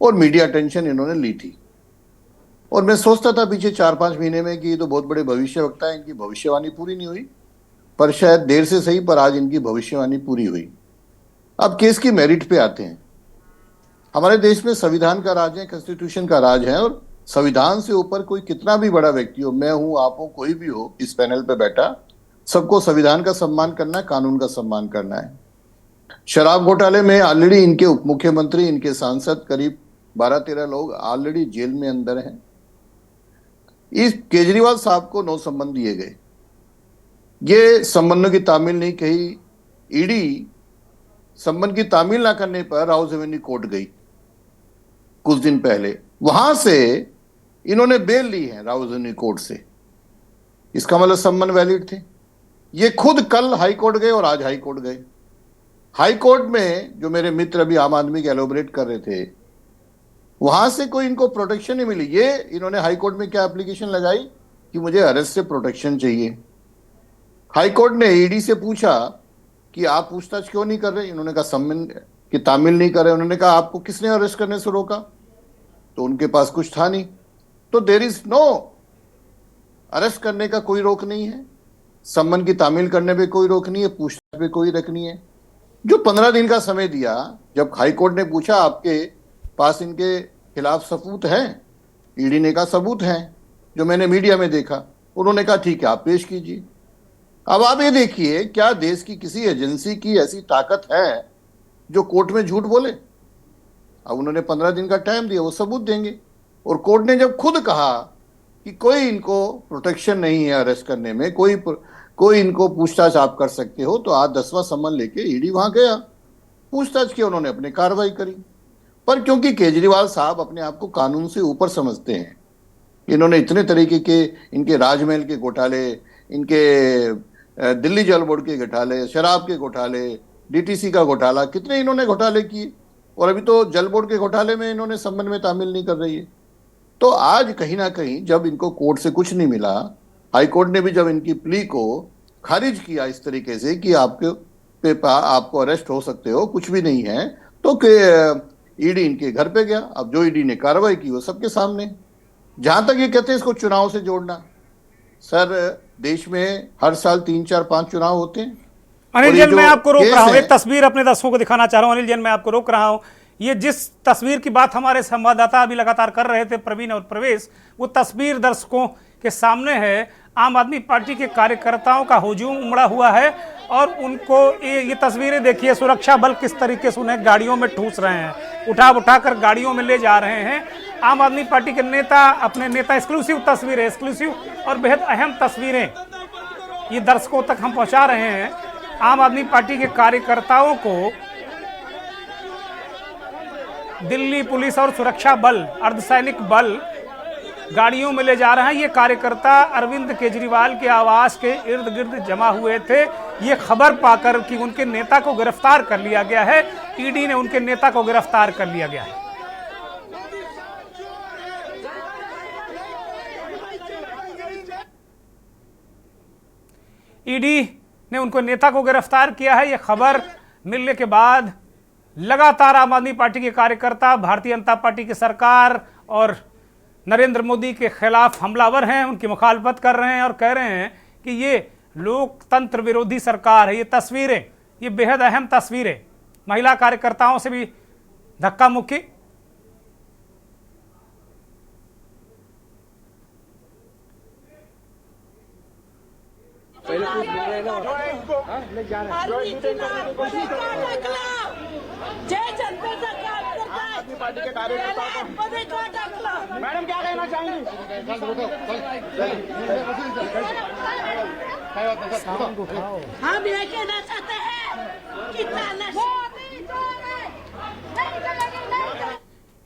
और मीडिया अटेंशन इन्होंने ली थी। और मैं सोचता था पीछे 4-5 महीने में कि ये तो बहुत बड़े भविष्यवक्ता हैं, इनकी भविष्यवाणी पूरी नहीं हुई, पर शायद देर से सही, पर आज इनकी भविष्यवाणी पूरी हुई। अब केस की मेरिट पे आते हैं। हमारे देश में संविधान का राज है, कॉन्स्टिट्यूशन का राज है, और संविधान से ऊपर कोई कितना भी बड़ा व्यक्ति हो, मैं हूं, आप हो, कोई भी हो इस पैनल पे बैठा, सबको संविधान का सम्मान करना है, कानून का सम्मान करना है। शराब घोटाले में ऑलरेडी इनके उप मुख्यमंत्री, इनके सांसद, करीब 12-13 लोग ऑलरेडी जेल में अंदर हैं। इस केजरीवाल साहब को 9 संबंध दिए गए। ये संबंधों की तामील नहीं कही। ईडी संबंध की तामील ना करने पर राउज एवेन्यू कोर्ट गई कुछ दिन पहले, वहां से इन्होंने बेल ली है राउज एवेन्यू कोर्ट से। इसका मतलब संबंध वैलिड थे। ये खुद कल हाई कोर्ट गए और आज हाई कोर्ट गए। हाई कोर्ट में जो मेरे मित्र अभी आम आदमी के एलोबरेट कर रहे थे, वहां से कोई इनको प्रोटेक्शन नहीं मिली। ये इन्होंने हाई कोर्ट में क्या एप्लीकेशन लगाई कि मुझे अरेस्ट से प्रोटेक्शन चाहिए। हाई कोर्ट ने ईडी से पूछा कि आप पूछताछ क्यों नहीं कर रहे? इन्होंने कहा संबंध की तामील नहीं कर रहे। उन्होंने कहा आपको किसने अरेस्ट करने से रोका? तो उनके पास कुछ था नहीं। तो देयर इज नो, अरेस्ट करने का कोई रोक नहीं है, संबंध की तामील करने पे कोई रोक नहीं है, पूछताछ पे कोई रोक नहीं है। जो 15 दिन का समय दिया, जब हाई कोर्ट ने पूछा आपके पास इनके खिलाफ सबूत हैं, ईडी ने कहा सबूत हैं, जो मैंने मीडिया में देखा। उन्होंने कहा ठीक है, आप पेश कीजिए। अब आप ये देखिए, क्या देश की किसी एजेंसी की ऐसी ताकत है जो कोर्ट में झूठ बोले? अब उन्होंने 15 दिन का टाइम दिया, वो सबूत देंगे। और कोर्ट ने जब खुद कहा कि कोई इनको प्रोटेक्शन नहीं है अरेस्ट करने में, कोई इनको पूछताछ आप कर सकते हो, तो आज 10वां सम्मन लेके ईडी वहां गया, पूछताछ की, उन्होंने अपनी कार्रवाई करी। पर क्योंकि केजरीवाल साहब अपने आप को कानून से ऊपर समझते हैं, इन्होंने इतने तरीके के, इनके राजमहल के घोटाले, इनके दिल्ली जल बोर्ड के घोटाले, शराब के घोटाले, डीटीसी का घोटाला, कितने इन्होंने घोटाले किए, और अभी तो जल बोर्ड के घोटाले में इन्होंने संबंध में तामील नहीं कर रही है। तो आज कहीं ना कहीं जब इनको कोर्ट से कुछ नहीं मिला, हाई कोर्ट ने भी जब इनकी प्ली को खारिज किया इस तरीके से कि आपको अरेस्ट हो सकते हो, कुछ भी नहीं है, तो ईडी इनके घर पे गया। अब जो ईडी ने कार्रवाई की वो सबके सामने। जहां तक ये कहते हैं इसको चुनाव से जोड़ना, सर देश में हर साल 3, 4, 5 चुनाव होते हैं। अनिल जैन, मैं आपको रोक रहा हूं, एक तस्वीर अपने दर्शकों को दिखाना चाह रहा हूं। अनिल जैन, मैं आपको रोक रहा हूं। ये जिस तस्वीर की बात हमारे संवाददाता अभी लगातार कर रहे थे, प्रवीण और प्रवेश, वो तस्वीर दर्शकों के सामने है। आम आदमी पार्टी के कार्यकर्ताओं का हुजूम उमड़ा हुआ है और उनको ये तस्वीरें देखिए, सुरक्षा बल किस तरीके से उन्हें गाड़ियों में ठूस रहे हैं, उठा कर गाड़ियों में ले जा रहे हैं। आम आदमी पार्टी के नेता अपने नेता, एक्सक्लूसिव तस्वीरें, एक्सक्लूसिव और बेहद अहम तस्वीरें ये दर्शकों तक हम पहुंचा रहे हैं। आम आदमी पार्टी के कार्यकर्ताओं को दिल्ली पुलिस और सुरक्षा बल, अर्धसैनिक बल गाड़ियों में ले जा रहे हैं। ये कार्यकर्ता अरविंद केजरीवाल के आवास के इर्द गिर्द जमा हुए थे। ये खबर पाकर कि उनके नेता को गिरफ्तार कर लिया गया है, ईडी ने उनके नेता को गिरफ्तार कर लिया गया है। ईडी ने उनको नेता को गिरफ्तार किया है। यह खबर मिलने के बाद लगातार आम आदमी पार्टी के कार्यकर्ता भारतीय जनता पार्टी की सरकार और नरेंद्र मोदी के खिलाफ हमलावर हैं, उनकी मुखालफत कर रहे हैं और कह रहे हैं कि ये लोकतंत्र विरोधी सरकार है। ये तस्वीरें, ये बेहद अहम तस्वीरें, महिला कार्यकर्ताओं से भी धक्का मुक्की। मैडम क्या कहना चाहेंगी? हम ये कहना चाहते हैं कि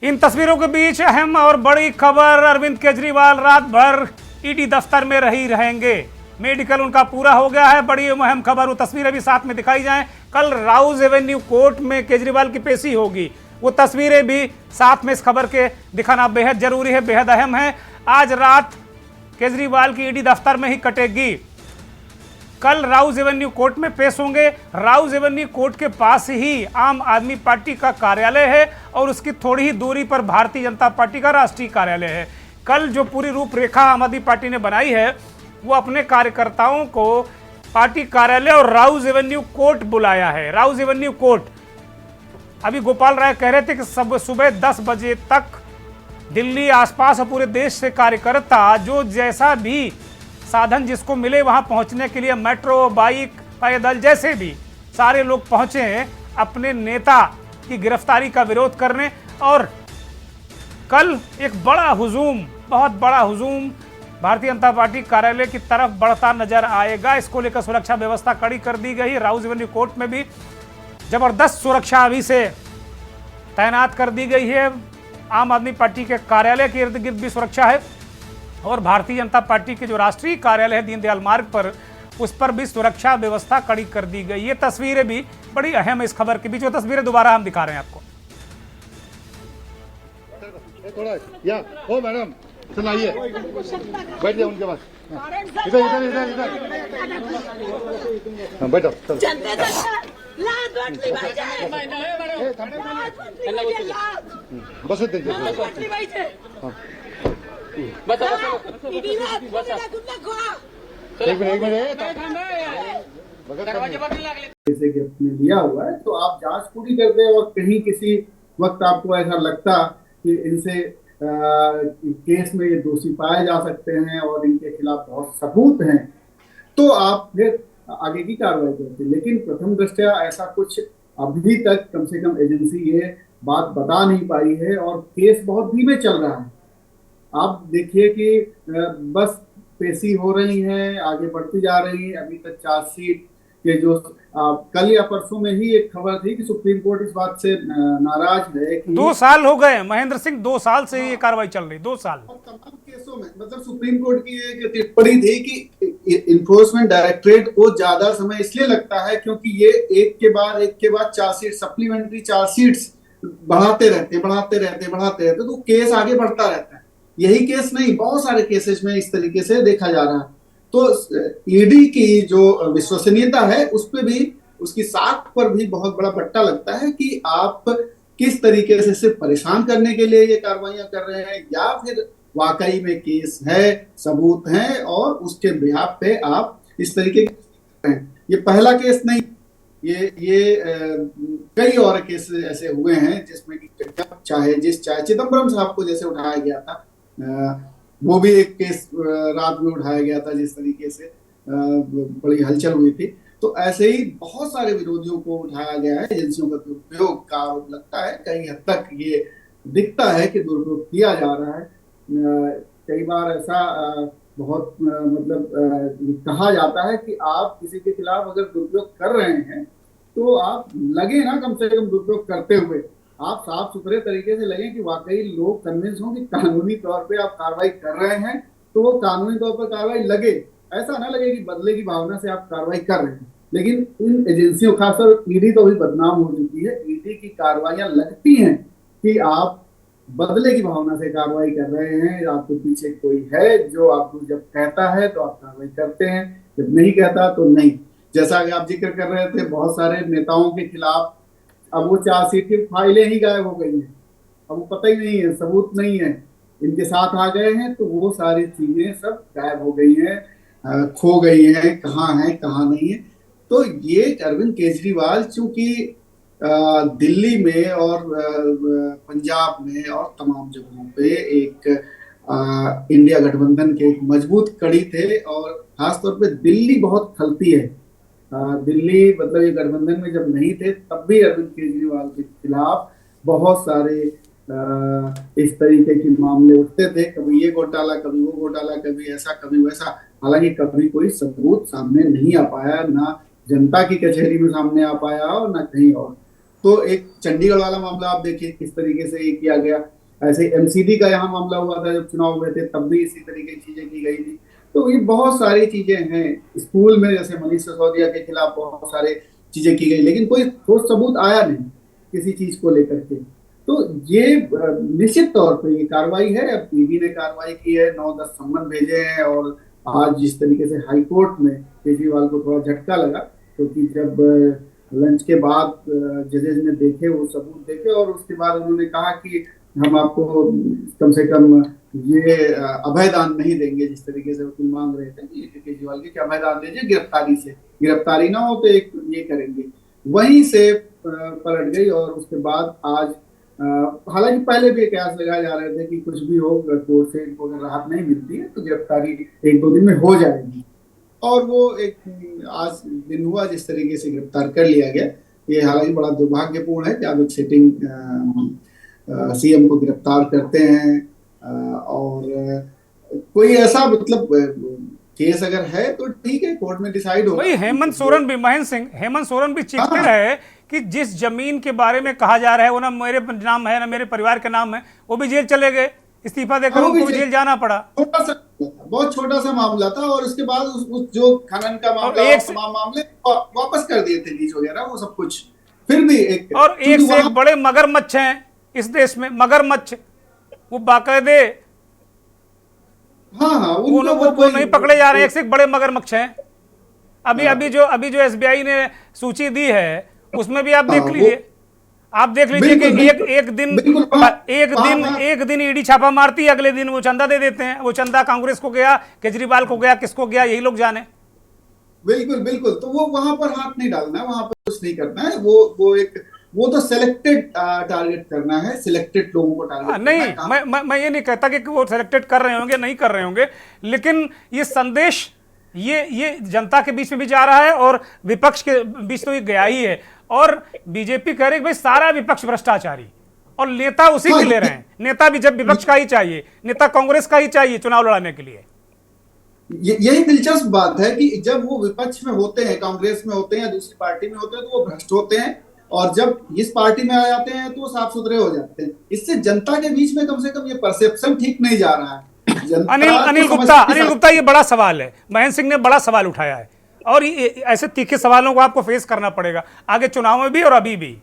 इन तस्वीरों के बीच अहम और बड़ी खबर, अरविंद केजरीवाल रात भर ईडी दफ्तर में रहेंगे। मेडिकल उनका पूरा हो गया है। बड़ी अहम खबर, वो तस्वीरें भी साथ में दिखाई जाएं। कल राउज एवेन्यू कोर्ट में केजरीवाल की पेशी होगी, वो तस्वीरें भी साथ में इस खबर के दिखाना बेहद जरूरी है, बेहद अहम है। आज रात केजरीवाल की ईडी दफ्तर में ही कटेगी। कल राउज एवेन्यू कोर्ट में पेश होंगे। राउज एवेन्यू कोर्ट के पास ही आम आदमी पार्टी का कार्यालय है और उसकी थोड़ी ही दूरी पर भारतीय जनता पार्टी का राष्ट्रीय कार्यालय है। कल जो पूरी रूपरेखा आम आदमी पार्टी ने बनाई है, वो अपने कार्यकर्ताओं को पार्टी कार्यालय और राउज एवेन्यू कोर्ट बुलाया है। राउज एवेन्यू कोर्ट, अभी गोपाल राय कह रहे थे कि सुबह 10 बजे तक दिल्ली आसपास और पूरे देश से कार्यकर्ता जो जैसा भी साधन जिसको मिले वहां पहुंचने के लिए, मेट्रो, बाइक, पैदल, जैसे भी सारे लोग पहुंचे हैं अपने नेता की गिरफ्तारी का विरोध करने। और कल एक बड़ा हुजूम, बहुत बड़ा हुजूम भारतीय जनता पार्टी कार्यालय की तरफ बढ़ता नजर आएगा। इसको लेकर सुरक्षा व्यवस्था कड़ी कर दी गई। राउज एवेन्यू कोर्ट में भी जबरदस्त सुरक्षा अभी से तैनात कर दी गई है। आम आदमी पार्टी के कार्यालय के इर्द गिर्द भी सुरक्षा है और भारतीय जनता पार्टी के जो राष्ट्रीय कार्यालय है दीनदयाल मार्ग पर, उस पर भी सुरक्षा व्यवस्था कड़ी कर दी गई। ये तस्वीरें भी बड़ी अहम है इस खबर के बीच। वो तस्वीरें दोबारा हम दिखा रहे हैं आपको। या ओ मैडम सुनाइए, बैठ जाओ उनके पास, इधर इधर इधर इधर, हाँ बैठो बस जैसे कि आपने लिया हुआ है, तो आप जांच पूरी कर दें और कहीं किसी वक्त आपको ऐसा लगता कि इनसे केस में ये दोषी पाए जा सकते हैं और इनके खिलाफ बहुत सबूत हैं, तो आप फिर आगे की कार्रवाई करते हैं। लेकिन प्रथम दृष्टया ऐसा कुछ अभी तक कम से कम एजेंसी ये बात बता नहीं पाई है और केस बहुत धीमे चल रहा है। आप देखिए कि बस पेशी हो रही है, आगे बढ़ती जा रही है। अभी तक चार्जशीट के जो कल या परसों में ही एक खबर थी कि सुप्रीम कोर्ट इस बात से नाराज है कि 2 साल हो गए महेंद्र सिंह, 2 साल से ये कार्रवाई चल रही, 2 साल। और तमाम केसों में मतलब सुप्रीम कोर्ट की एक टिप्पणी थी कि इन्फोर्समेंट डायरेक्टरेट को ज्यादा समय इसलिए लगता है क्योंकि ये एक के बाद चार्जशीट, सप्लीमेंट्री चार्जशीट्स बढ़ाते रहते तो केस आगे बढ़ता रहता है। यही केस नहीं, बहुत सारे केसेस में इस तरीके से देखा जा रहा है। तो ईडी की जो विश्वसनीयता है उस पे भी, उसकी साख पर भी बहुत बड़ा पट्टा लगता है कि आप किस तरीके से सिर्फ परेशान करने के लिए ये कार्रवाइयां कर रहे हैं या फिर वाकई में केस है, सबूत हैं और उसके बिहाफ पे आप इस तरीके के हैं। ये पहला केस नहीं, ये कई और केस ऐसे हुए हैं जिसमें कि चाहे चिदम्बरम साहब को जैसे उठाया गया था, वो भी एक केस रात में उठाया गया था जिस तरीके से बड़ी हलचल हुई थी। तो ऐसे ही बहुत सारे विरोधियों को उठाया गया है, एजेंसियों का दुरुपयोग का आरोप लगता है, कई हद तक ये दिखता है कि दुरुपयोग किया जा रहा है। कई बार ऐसा बहुत कहा जाता है कि आप किसी के खिलाफ अगर दुरुपयोग कर रहे हैं तो आप लगे ना कम से कम दुरुपयोग करते हुए आप साफ सुथरे तरीके से लगे कि वाकई लोग कन्विंस हों कि कानूनी तौर पे आप कार्रवाई कर रहे हैं, तो वो कानूनी तौर पर कार्रवाई लगे, ऐसा ना लगे कि बदले की भावना से आप कार्रवाई कर रहे हैं। लेकिन इन एजेंसियों, खासतौर ईडी तो भी बदनाम हो चुकी है, ईडी की कार्रवाइयां लगती हैं कि आप बदले की भावना से कार्रवाई कर रहे हैं, आपके पीछे कोई है जो आपको जब कहता है तो आप कार्रवाई करते हैं, जब नहीं कहता तो नहीं। जैसा कि आप जिक्र कर रहे थे बहुत सारे नेताओं के खिलाफ, अब वो चार्जशीट की फाइलें ही गायब हो गई हैं, अब वो पता ही नहीं है, सबूत नहीं है, इनके साथ आ गए हैं तो वो सारी चीजें सब गायब हो गई हैं, खो गई हैं, कहाँ है कहाँ नहीं है। तो ये अरविंद केजरीवाल चूंकि दिल्ली में और पंजाब में और तमाम जगहों पे एक इंडिया गठबंधन के एक मजबूत कड़ी थे, और खासतौर पे दिल्ली बहुत खलती है। दिल्ली ये गठबंधन में जब नहीं थे तब भी अरविंद केजरीवाल के खिलाफ बहुत सारे इस तरीके के मामले उठते थे, कभी ये घोटाला, कभी वो घोटाला, कभी ऐसा कभी वैसा। हालांकि कभी कोई सबूत सामने नहीं आ पाया, ना जनता की कचहरी में सामने आ पाया और ना कहीं और। तो एक चंडीगढ़ वाला मामला आप देखिए किस तरीके से ये किया गया, ऐसे एमसीडी का यहाँ मामला हुआ था जब चुनाव हुए थे, तब भी इसी तरीके की चीजें की गई थी। तो ये बहुत सारी चीजें हैं। स्कूल में जैसे मनीष सिसोदिया के खिलाफ बहुत सारे चीजें की गई, लेकिन कोई ठोस सबूत आया नहीं किसी चीज को लेकर के। तो ये निश्चित तौर पर ये कार्रवाई है। अब ईडी ने कार्रवाई की है, 9-10 सम्मन भेजे हैं, और आज जिस तरीके से हाई कोर्ट में केजरीवाल को थोड़ा झटका लगा, क्योंकि जब लंच के बाद जजेज ने देखे, वो सबूत देखे, और उसके बाद उन्होंने कहा कि हम आपको कम से कम ये अभयदान नहीं देंगे, जिस तरीके से वकील मांग रहे थे कि केजरीवाल के अभयदान दीजिए, गिरफ्तारी से, गिरफ्तारी ना हो तो एक ये करेंगे। वहीं से पलट गई, और उसके बाद आज हालांकि पहले भी कयास लगाए जा रहे थे कि कुछ भी हो, कोर्ट से इनको अगर राहत नहीं मिलती है तो गिरफ्तारी 1-2 दिन में हो जाएगी, और वो एक आज दिन हुआ जिस तरीके से गिरफ्तार कर लिया गया। ये हालांकि बड़ा दुर्भाग्यपूर्ण है कि आप एक सिटिंग सीएम को गिरफ्तार करते हैं, और कोई ऐसा केस अगर है तो ठीक है, कोर्ट में डिसाइड होगा। वही हेमंत सोरेन भी, हेमंत सोरेन भी चीखते रहे कि जिस जमीन के बारे में कहा जा रहा है वो ना मेरे नाम है ना मेरे परिवार के नाम है, वो भी जेल चले गए, इस्तीफा देकर उनको भी जेल जाना पड़ा। बहुत छोटा सा मामला था, और उसके बाद उस जो खनन का मामला, तमाम मामले वापस कर दिए थे, लीज वगैरह वो सब कुछ। फिर भी एक से एक बड़े मगरमच्छ हैं इस देश में, मगरमच्छ, वो बाकायदे वो नहीं पकड़े जा रहे हैं, एक से एक बड़े मगरमच्छ हैं। अभी जो एसबीआई ने सूची दी है उसमें भी आप देख लीजिए, कि एक दिन ईडी छापा मारती है, अगले दिन वो चंदा दे देते हैं। वो चंदा कांग्रेस को गया, केजरीवाल को गया, किसको गया यही लोग जाने। बिल्कुल। तो वो वहां पर हाथ नहीं डालना है, वहां पर कुछ नहीं करना है। वो तो सिलेक्टेड टारगेट करना है, सिलेक्टेड लोगों को टारगेट नहीं, मैं ये नहीं कहता कि वो सिलेक्टेड कर रहे होंगे, नहीं कर रहे होंगे, लेकिन ये संदेश ये जनता के बीच में भी जा रहा है और विपक्ष के बीच तो ये गया ही है। और बीजेपी कह रही है भाई सारा विपक्ष भ्रष्टाचारी, और नेता उसी के ले रहे हैं। नेता भी जब विपक्ष का ही चाहिए, नेता कांग्रेस का ही चाहिए चुनाव लड़ाने के लिए। यही दिलचस्प बात है कि जब वो विपक्ष में होते हैं, कांग्रेस में होते हैं या दूसरी पार्टी में होते हैं, तो वो भ्रष्ट होते हैं, और जब इस पार्टी में आ जाते हैं तो वो साफ सुथरे हो जाते हैं। इससे जनता के बीच में कम से कम ये परसेप्शन ठीक नहीं जा रहा है। अनिल गुप्ता, ये बड़ा सवाल है, महेंद्र सिंह ने बड़ा सवाल उठाया है, और ऐसे तीखे सवालों को आपको फेस करना पड़ेगा आगे चुनाव में भी और अभी भी।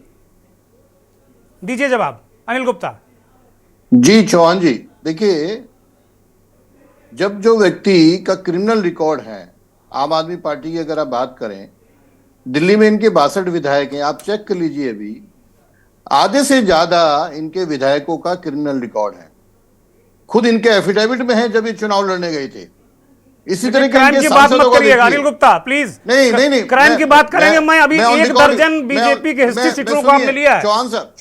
दीजिए जवाब अनिल गुप्ता। जी चौहान जी, देखिए, जब जो व्यक्ति का क्रिमिनल रिकॉर्ड है, आम आदमी पार्टी की अगर आप बात करें, दिल्ली में इनके 62 विधायक हैं, आप चेक कर लीजिए, अभी आधे से ज्यादा इनके विधायकों का क्रिमिनल रिकॉर्ड है। खुद इनके एफिडेविट में है जब ये चुनाव लड़ने गए थे, इसी तरीके क्राइम की बात मत करिएगा अनिल गुप्ता, प्लीज। नहीं क्राइम की बात करेंगे। मैं अभी 1 दर्जन बीजेपी के हिस्ट्री सीटों को आपने लिया है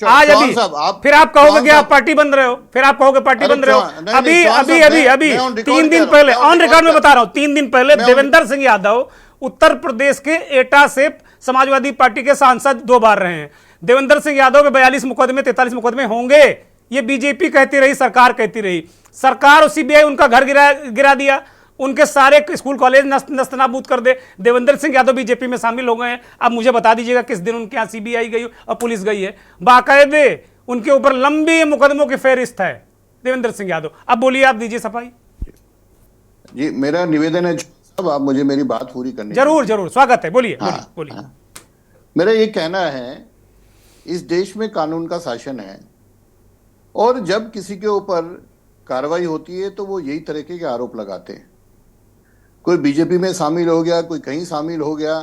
आज, अभी फिर आप कहोगे कि आप पार्टी बन रहे हो, फिर आप कहोगे पार्टी बन रहे हो। अभी अभी अभी अभी 3 दिन पहले, ऑन रिकॉर्ड में बता रहा हूं, 3 दिन पहले देवेंद्र सिंह यादव उत्तर प्रदेश के एटा से समाजवादी पार्टी के सांसद 2 बार रहे हैं। देवेंद्र सिंह यादव के 42 मुकदमे 43 मुकदमे होंगे, ये बीजेपी कहती रही, सरकार कहती रही। सरकार और सीबीआई उनका घर गिरा दिया, उनके सारे स्कूल कॉलेज नस्तनाबूद कर दे। देवेंद्र सिंह यादव बीजेपी में शामिल हो गए हैं। अब मुझे बता दीजिएगा किस दिन उनके यहाँ सीबीआई गई और पुलिस गई है। बाकायदे उनके ऊपर लंबी मुकदमों की फेहरिस्त है देवेंद्र सिंह यादव। अब बोलिए, आप दीजिए सफाई। जी, मेरा निवेदन है अब आप मुझे मेरी बात पूरी करनी। जरूर जरूर, स्वागत है, बोलिए। बोलिए। मेरा ये कहना है, इस देश में कानून का शासन है और जब किसी के ऊपर कार्रवाई होती है तो वो यही तरीके के आरोप लगाते हैं। कोई बीजेपी में शामिल हो गया, कोई कहीं शामिल हो गया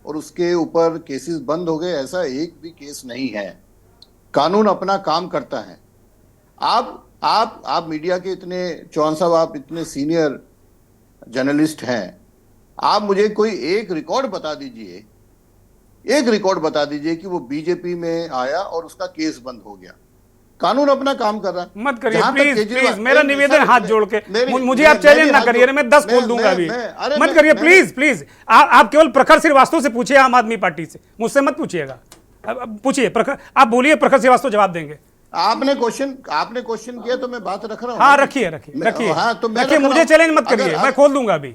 और उसके ऊपर केसेस बंद हो गए, ऐसा एक भी केस नहीं है। कानून अपना काम करता है। आप मीडिया के इतने, चौहान साहब आप इतने सीनियर जर्नलिस्ट हैं, आप मुझे कोई एक रिकॉर्ड बता दीजिए, एक रिकॉर्ड बता दीजिए कि वो बीजेपी में आया और उसका केस बंद हो गया। कानून अपना काम कर रहा है। मत करिए प्लीज, प्लीज मेरा निवेदन हाथ जोड़ के, मुझे आप चैलेंज ना करिए, मैं 10 खोल दूंगा अभी। मत करिए प्लीज, प्लीज। आप केवल प्रखर श्रीवास्तव से पूछिए, आम आदमी पार्टी से, मुझसे मत पूछिएगा। पूछिए प्रखर, आप बोलिए, प्रखर श्रीवास्तव जवाब देंगे। आपने क्वेश्चन किया तो मैं बात रख रहा हूँ। हाँ रखिए रखिए। हाँ तो रखिए, मुझे चैलेंज मत करिए, मैं खोल दूंगा अभी।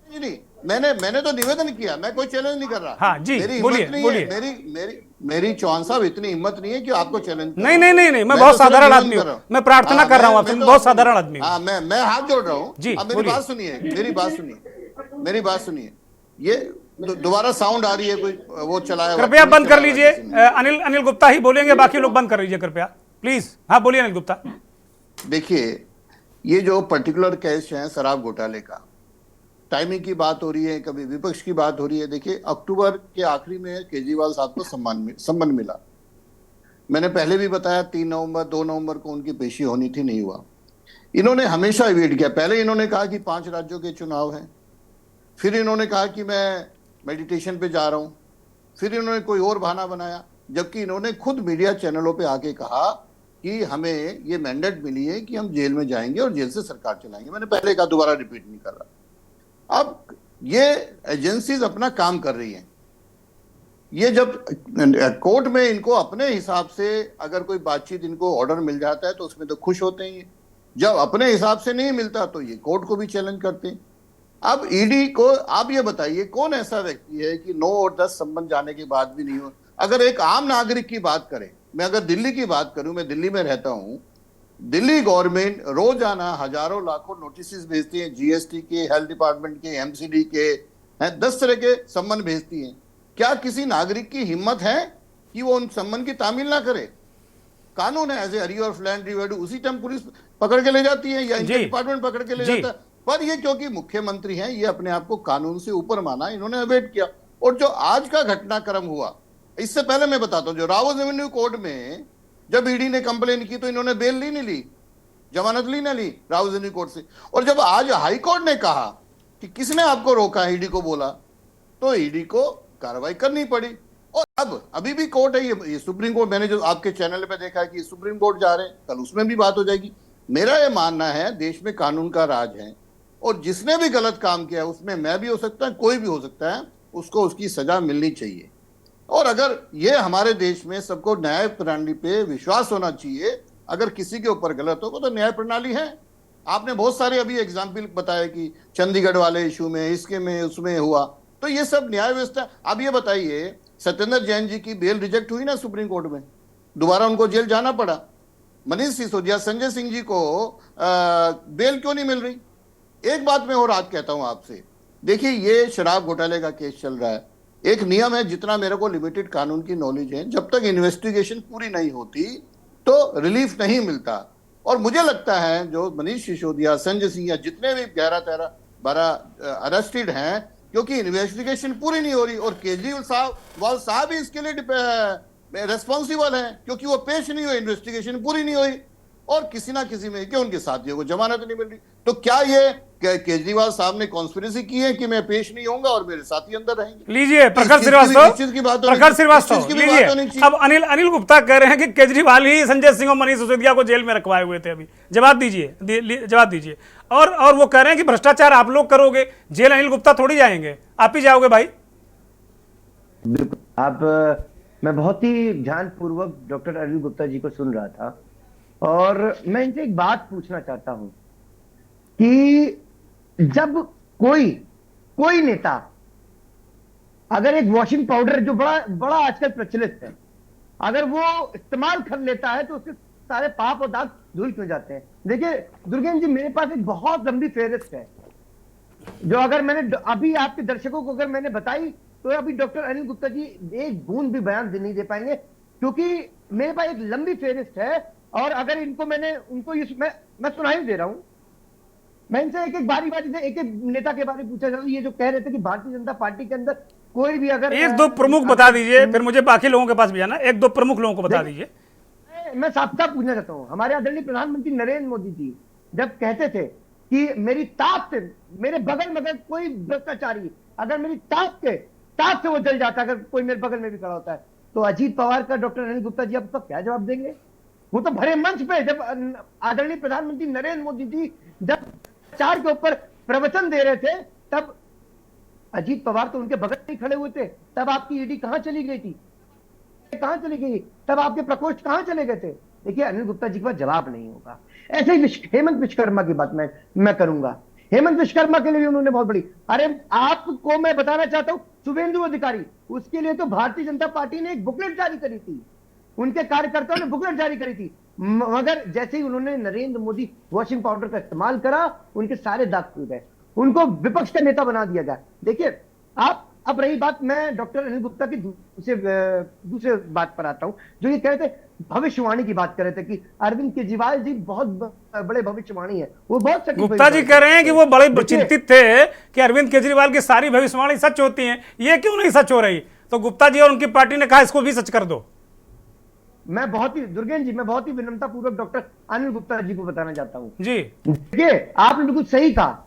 नहीं, मैंने तो निवेदन किया, मैं कोई चैलेंज नहीं कर रहा। हाँ जी, बोलिए। मेरी चौहान साहब इतनी हिम्मत नहीं है कि आपको चैलेंज। नहीं, मैं बहुत साधारण आदमी हूँ, मैं प्रार्थना कर रहा हूँ आपसे, बहुत साधारण आदमी हूँ। मैं हाथ जोड़ रहा हूँ जी। अब मेरी बात सुनिए। ये दोबारा साउंड आ रही है, कोई वो चलाया। कृपया बंद कर लीजिए। अनिल गुप्ता ही बोलेंगे, बाकी लोग बंद कर लीजिए कृपया, प्लीज। हाँ बोलिए अनिल गुप्ता। देखिए, ये जो पर्टिकुलर केस है शराब घोटाले का, टाइमिंग की बात हो रही है, कभी विपक्ष की बात हो रही है। देखिए, अक्टूबर के आखिरी में केजरीवाल साहब को सम्मान मिला। मैंने पहले भी बताया 3 नवंबर 2 नवंबर को उनकी पेशी होनी थी, नहीं हुआ। इन्होंने हमेशा अवॉइड किया। पहले इन्होंने कहा कि 5 राज्यों के चुनाव हैं, फिर इन्होंने कहा कि मैं मेडिटेशन पे जा रहा हूं, फिर इन्होंने कोई और बहाना बनाया, जबकि इन्होंने खुद मीडिया चैनलों पे आके कहा कि हमें ये मैंडेट मिली है कि हम जेल में जाएंगे और जेल से सरकार चलाएंगे। मैंने पहले कहा, दोबारा रिपीट नहीं कर रहा। अब ये एजेंसीज अपना काम कर रही हैं। ये जब कोर्ट में इनको अपने हिसाब से अगर कोई बातचीत, इनको ऑर्डर मिल जाता है तो उसमें तो खुश होते हैं। जब अपने हिसाब से नहीं मिलता तो ये कोर्ट को भी चैलेंज करते हैं। अब ईडी को आप ये बताइए, कौन ऐसा व्यक्ति है कि 9 और 10 सम्मन जाने के बाद भी नहीं हो। अगर एक आम नागरिक की बात करें, मैं अगर दिल्ली की बात करूं, मैं दिल्ली में रहता हूं, दिल्ली गवर्नमेंट रोजाना हजारों लाखों नोटिस भेजती है, जीएसटी के, हेल्थ डिपार्टमेंट के, एमसीडी के, 10 तरह के सम्मन भेजती है। क्या किसी नागरिक की हिम्मत है कि वो उन सम्मन की तामील ना करे? कानून है, एज ए अरी ऑफ लैंड रिवेन्यू, उसी टाइम पुलिस पकड़ के ले जाती है या इनकम डिपार्टमेंट पकड़ के ले जाता है। पर ये क्योंकि मुख्यमंत्री हैं, ये अपने आप को कानून से ऊपर माना, इन्होंने अवॉइड किया। और जो आज का घटनाक्रम हुआ, इससे पहले मैं बताता हूं, जो रावत रेवेन्यू कोर्ट में जब ईडी ने कंप्लेन की तो इन्होंने बेल ली नहीं ली, जमानत ली ना ली रावत रेवेन्यू कोर्ट से। और जब आज हाई कोर्ट ने कहा कि किसने आपको रोका, ईडी को बोला, तो ईडी को कार्रवाई करनी पड़ी। और अब अभी भी कोर्ट है, ये सुप्रीम कोर्ट, मैंने जो आपके चैनल पे देखा है कि सुप्रीम कोर्ट जा रहे हैं, कल उसमें भी बात हो जाएगी। मेरा ये मानना है, देश में कानून का राज है और जिसने भी गलत काम किया है उसमें मैं भी हो सकता है, कोई भी हो सकता है, उसको उसकी सजा मिलनी चाहिए। और अगर ये हमारे देश में सबको न्याय प्रणाली पे विश्वास होना चाहिए, अगर किसी के ऊपर गलत होगा तो न्याय प्रणाली है। आपने बहुत सारे अभी एग्जाम्पल बताया कि चंडीगढ़ वाले इशू में, इसके में, उसमें हुआ, तो ये सब न्याय व्यवस्था। अब ये बताइए, सत्येंद्र जैन जी की बेल रिजेक्ट हुई ना सुप्रीम कोर्ट में, दोबारा उनको जेल जाना पड़ा। मनीष सिसोदिया, संजय सिंह जी को बेल क्यों नहीं मिल रही? एक बात मैं और आज कहता हूं आपसे, देखिए ये शराब घोटाले का केस चल रहा है। एक नियम है, जितना मेरे को लिमिटेड कानून की नॉलेज है, जब तक इन्वेस्टिगेशन पूरी नहीं होती तो रिलीफ नहीं मिलता। और मुझे लगता है जो मनीष सिसोदिया, संजय सिंह या जितने भी 11-13-12 अरेस्टेड हैं, क्योंकि इन्वेस्टिगेशन पूरी नहीं हो रही। और केजरीवाल साहब ही इसके लिए रेस्पॉन्सिबल हैं, क्योंकि वो पेश नहीं हुए, इन्वेस्टिगेशन पूरी नहीं हुई। और किसी ना किसी में कि उनके साथियों को जमानत नहीं मिल रही। तो क्या ये केजरीवाल साहब ने कॉन्स्पिरेसी की है कि मैं पेश नहीं होऊंगा और मेरे साथी अंदर रहेंगे? लीजिए प्रखर श्रीवास्तव लीजिए। अब अनिल गुप्ता कह रहे हैं कि केजरीवाल ही संजय सिंह और मनीष सिसोदिया को जेल में रखवाए हुए थे। अभी जवाब दीजिए। और वो कह रहे हैं कि भ्रष्टाचार आप लोग करोगे, जेल अनिल गुप्ता थोड़ी जाएंगे, आप ही जाओगे भाई। बिल्कुल। आप मैं बहुत ही ध्यानपूर्वक डॉक्टर अनिल गुप्ता जी को सुन रहा था और मैं इनसे एक बात पूछना चाहता हूं कि जब कोई नेता अगर एक वॉशिंग पाउडर जो बड़ा आजकल प्रचलित है, अगर वो इस्तेमाल कर लेता है तो उसके सारे पाप और दाग धुल हो जाते हैं। देखिए दुर्गेन जी, मेरे पास एक बहुत लंबी फेहरिस्त है जो अगर मैंने अभी आपके दर्शकों को अगर मैंने बताई तो अभी डॉक्टर अनिल गुप्ता जी एक बूंद भी बयान नहीं दे पाएंगे, क्योंकि मेरे पास एक लंबी फेहरिस्त है। और अगर इनको मैं सुनाई दे रहा हूं, मैं इनसे एक बारी से एक नेता के बारे में पूछा जा रहा हूं। ये जो कह रहे थे कि भारतीय जनता पार्टी के अंदर कोई भी अगर एक दो प्रमुख बता दीजिए, फिर मुझे बाकी लोगों के पास भी आना। एक दो प्रमुख लोगों को बता दीजिए। मैं साफ साफ पूछना चाहता हूं, हमारे आदरणीय प्रधानमंत्री नरेंद्र मोदी जी जब कहते थे कि मेरी ताप से मेरे बगल में अगर कोई भ्रष्टाचारी अगर मेरी ताप से वो जल जाता, अगर कोई मेरे बगल में भी खड़ा होता है, तो अजीत पवार का डॉक्टर अनिल गुप्ता जी अब तक क्या जवाब देंगे? वो तो भरे मंच पे जब आदरणीय प्रधानमंत्री नरेंद्र मोदी जी जब भ्रष्टाचार के ऊपर प्रवचन दे रहे थे तब अजीत पवार तो उनके बगल में खड़े हुए थे। तब आपकी ईडी कहां चली गई थी? कहां चली गई? तब आपके प्रकोष्ठ कहां चले गए थे? देखिए अनिल गुप्ता जी के पास जवाब नहीं होगा। ऐसे ही हेमंत विश्वकर्मा की बात मैं करूंगा। हेमंत विश्वकर्मा के लिए उन्होंने बहुत बड़ी, अरे आपको मैं बताना चाहता हूं, शुभेंदु अधिकारी, उसके लिए तो भारतीय जनता पार्टी ने एक बुकलेट जारी करी थी, उनके कार्यकर्ताओं ने बुकलेट जारी करी थी, मगर जैसे ही उन्होंने नरेंद्र मोदी वॉशिंग पाउडर का इस्तेमाल करा, उनके सारे दाग खुल गए, उनको विपक्ष का नेता बना दिया गया। देखिए आप, अब रही बात, मैं डॉक्टर अनिल गुप्ता की दूसरे बात पर आता हूं, जो ये कह रहे थे भविष्यवाणी की बात कर रहे थे कि अरविंद केजरीवाल जी बहुत बड़े भविष्यवाणी है। वो बहुत गुप्ता जी कह रहे हैं कि वो बड़े चिंतित थे कि अरविंद केजरीवाल की सारी भविष्यवाणी सच होती है, ये क्यों नहीं सच हो रही? तो गुप्ता जी और उनकी पार्टी ने कहा इसको भी सच कर दो। मैं बहुत ही दुर्गेन जी, मैं बहुत ही विनम्रता पूर्वक डॉक्टर अनिल गुप्ता जी को बताना चाहता हूं जी। देखिए आपने बिल्कुल सही कहा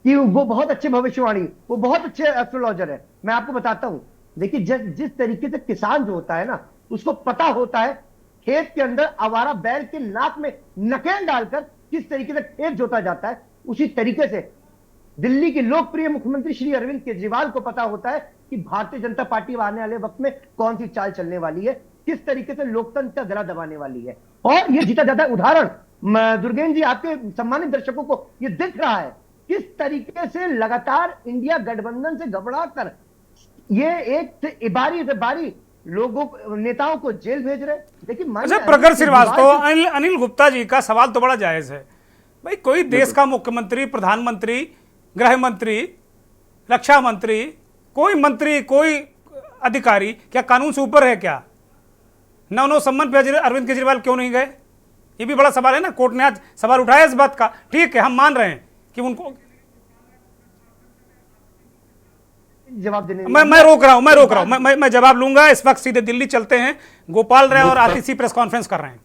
कि वो बहुत अच्छे भविष्यवाणी, वो बहुत अच्छे एस्ट्रोलॉजर है। मैं आपको बताता हूं, देखिए जिस तरीके से किसान जो होता है ना, उसको पता होता है खेत के अंदर आवारा बैल के नाक में नकेल डालकर किस तरीके से खेत जोता जाता है, उसी तरीके से दिल्ली के लोकप्रिय मुख्यमंत्री श्री अरविंद केजरीवाल को पता होता है कि भारतीय जनता पार्टी आने वाले वक्त में कौन सी चाल चलने वाली है, किस तरीके से लोकतंत्र का गला दबाने वाली है। और ये जीता जाता उदाहरण दुर्गेन जी, आपके सम्मानित दर्शकों को ये दिख रहा है किस तरीके से लगातार इंडिया गठबंधन से घबरा कर ये एक से बारी लोगों नेताओं को जेल भेज रहे। देखिए अच्छा प्रखर श्रीवास्तव, अनिल गुप्ता जी का सवाल तो बड़ा जायज है भाई। कोई देश का मुख्यमंत्री, प्रधानमंत्री, गृह मंत्री, रक्षा मंत्री, कोई मंत्री, कोई अधिकारी क्या कानून से ऊपर है क्या? नो सम्मन पे अरविंद केजरीवाल क्यों नहीं गए? ये भी बड़ा सवाल है ना। कोर्ट ने आज सवाल उठाया इस बात का। ठीक है, हम मान रहे हैं कि उनको जवाब देने मैं रोक रहा हूं मैं जवाब लूंगा। इस वक्त सीधे दिल्ली चलते हैं। गोपाल राय और आतिशी प्रेस कॉन्फ्रेंस कर रहे हैं।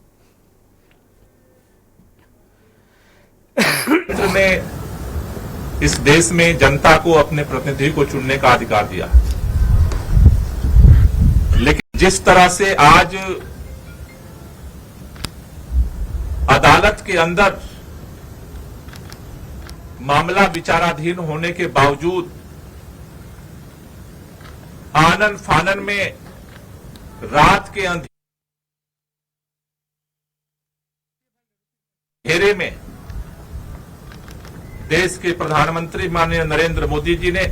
ने इस देश में जनता को अपने प्रतिनिधि को चुनने का अधिकार दिया, लेकिन जिस तरह से आज अदालत के अंदर मामला विचाराधीन होने के बावजूद आनन फानन में रात के अंधेरे में देश के प्रधानमंत्री माननीय नरेंद्र मोदी जी ने,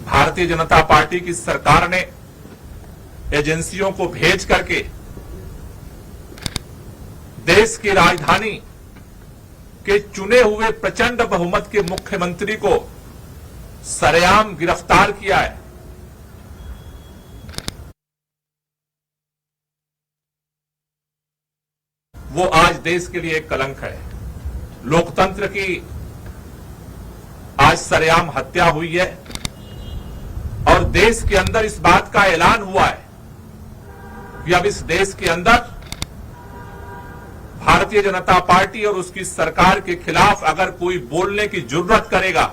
भारतीय जनता पार्टी की सरकार ने एजेंसियों को भेज करके देश की राजधानी के चुने हुए प्रचंड बहुमत के मुख्यमंत्री को सरेआम गिरफ्तार किया है। वो आज देश के लिए एक कलंक है। लोकतंत्र की आज सरेआम हत्या हुई है और देश के अंदर इस बात का ऐलान हुआ है कि अब इस देश के अंदर भारत भारतीय जनता पार्टी और उसकी सरकार के खिलाफ अगर कोई बोलने की जरूरत करेगा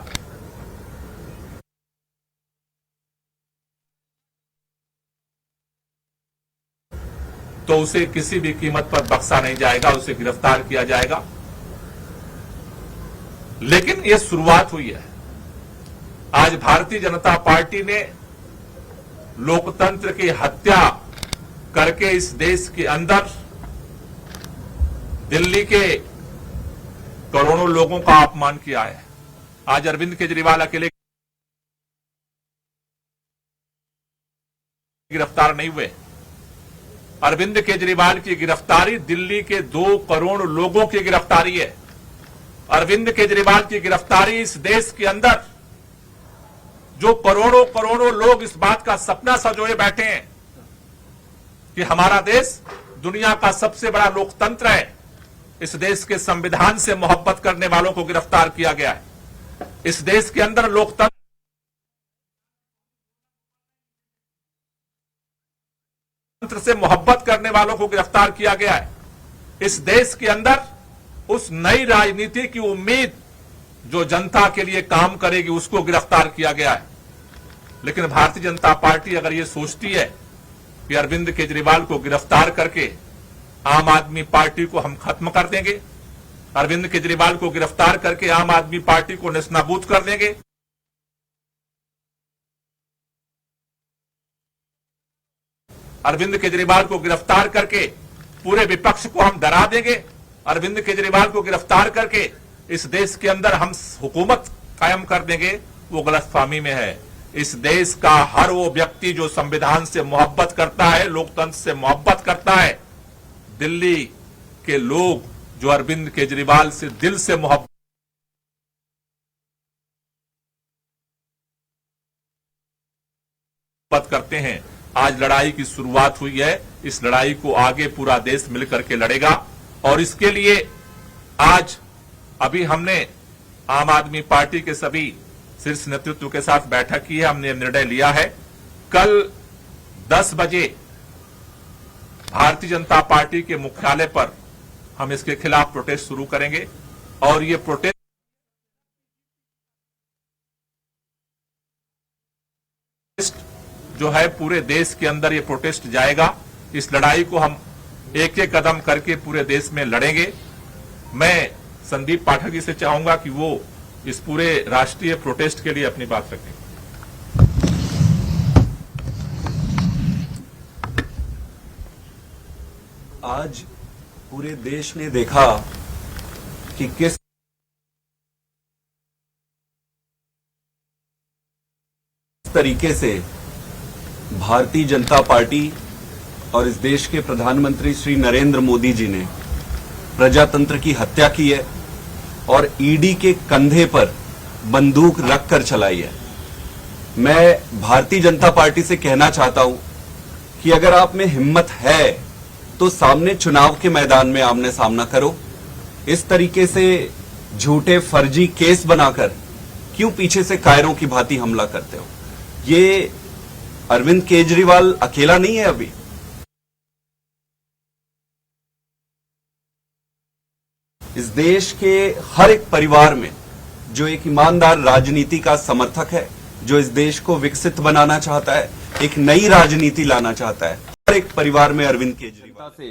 तो उसे किसी भी कीमत पर बख्शा नहीं जाएगा, उसे गिरफ्तार किया जाएगा। लेकिन यह शुरुआत हुई है। आज भारतीय जनता पार्टी ने लोकतंत्र की हत्या करके इस देश के अंदर दिल्ली के करोड़ों लोगों का अपमान किया है। आज अरविंद केजरीवाल अकेले गिरफ्तार नहीं हुए। अरविंद केजरीवाल की गिरफ्तारी दिल्ली के 2 करोड़ लोगों की गिरफ्तारी है। अरविंद केजरीवाल की गिरफ्तारी इस देश के अंदर जो करोड़ों करोड़ों लोग इस बात का सपना संजोए बैठे हैं कि हमारा देश दुनिया का सबसे बड़ा लोकतंत्र है, इस देश के संविधान से मोहब्बत करने वालों को गिरफ्तार किया गया है। इस देश के अंदर लोकतंत्र से मोहब्बत करने वालों को गिरफ्तार किया गया है। इस देश के अंदर उस नई राजनीति की उम्मीद जो जनता के लिए काम करेगी उसको गिरफ्तार किया गया है। लेकिन भारतीय जनता पार्टी अगर ये सोचती है कि अरविंद केजरीवाल को गिरफ्तार करके आम आदमी पार्टी को हम खत्म कर देंगे, अरविंद केजरीवाल को गिरफ्तार करके आम आदमी पार्टी को नेस्तनाबूद कर देंगे, अरविंद केजरीवाल को गिरफ्तार करके पूरे विपक्ष को हम डरा देंगे, अरविंद केजरीवाल को गिरफ्तार करके इस देश के अंदर हम हुकूमत कायम कर देंगे, वो गलतफहमी में है। इस देश का हर वो व्यक्ति जो संविधान से मोहब्बत करता है, लोकतंत्र से मोहब्बत करता है, दिल्ली के लोग जो अरविंद केजरीवाल से दिल से मोहब्बत करते हैं, आज लड़ाई की शुरुआत हुई है। इस लड़ाई को आगे पूरा देश मिलकर के लड़ेगा और इसके लिए आज अभी हमने आम आदमी पार्टी के सभी शीर्ष नेतृत्व के साथ बैठक की है। हमने निर्णय लिया है कल 10 बजे भारतीय जनता पार्टी के मुख्यालय पर हम इसके खिलाफ प्रोटेस्ट शुरू करेंगे और ये प्रोटेस्ट जो है पूरे देश के अंदर ये प्रोटेस्ट जाएगा। इस लड़ाई को हम एक एक कदम करके पूरे देश में लड़ेंगे। मैं संदीप पाठक जी से चाहूंगा कि वो इस पूरे राष्ट्रीय प्रोटेस्ट के लिए अपनी बात रखें। आज पूरे देश ने देखा कि किस तरीके से भारतीय जनता पार्टी और इस देश के प्रधानमंत्री श्री नरेंद्र मोदी जी ने प्रजातंत्र की हत्या की है और ईडी के कंधे पर बंदूक रखकर चलाई है। मैं भारतीय जनता पार्टी से कहना चाहता हूं कि अगर आप में हिम्मत है तो सामने चुनाव के मैदान में आमने सामना करो। इस तरीके से झूठे फर्जी केस बनाकर क्यों पीछे से कायरों की भांति हमला करते हो? ये अरविंद केजरीवाल अकेला नहीं है। अभी इस देश के हर एक परिवार में जो एक ईमानदार राजनीति का समर्थक है, जो इस देश को विकसित बनाना चाहता है, एक नई राजनीति लाना चाहता है, हर एक परिवार में अरविंद केजरीवाल से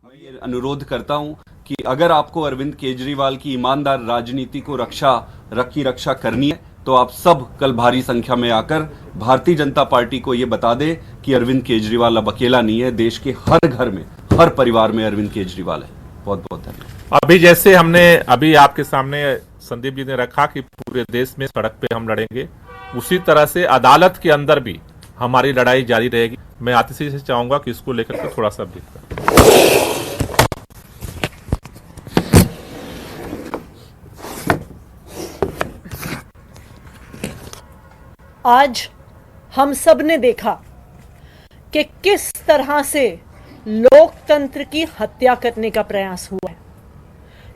मैं ये अनुरोध करता हूं कि अगर आपको अरविंद केजरीवाल की ईमानदार राजनीति को रक्षा करनी है तो आप सब कल भारी संख्या में आकर भारतीय जनता पार्टी को ये बता दें कि अरविंद केजरीवाल अब अकेला नहीं है। देश के हर घर में, हर परिवार में अरविंद केजरीवाल है। बहुत बहुत धन्यवाद। अभी जैसे हमने अभी आपके सामने संदीप जी ने रखा कि पूरे देश में सड़क पे हम लड़ेंगे, उसी तरह से अदालत के अंदर भी हमारी लड़ाई जारी रहेगी। मैं आतिशी से चाहूंगा कि इसको लेकर के थोड़ा सा ब्रीफ करें। आज हम सब ने देखा कि किस तरह से लोकतंत्र की हत्या करने का प्रयास हुआ है।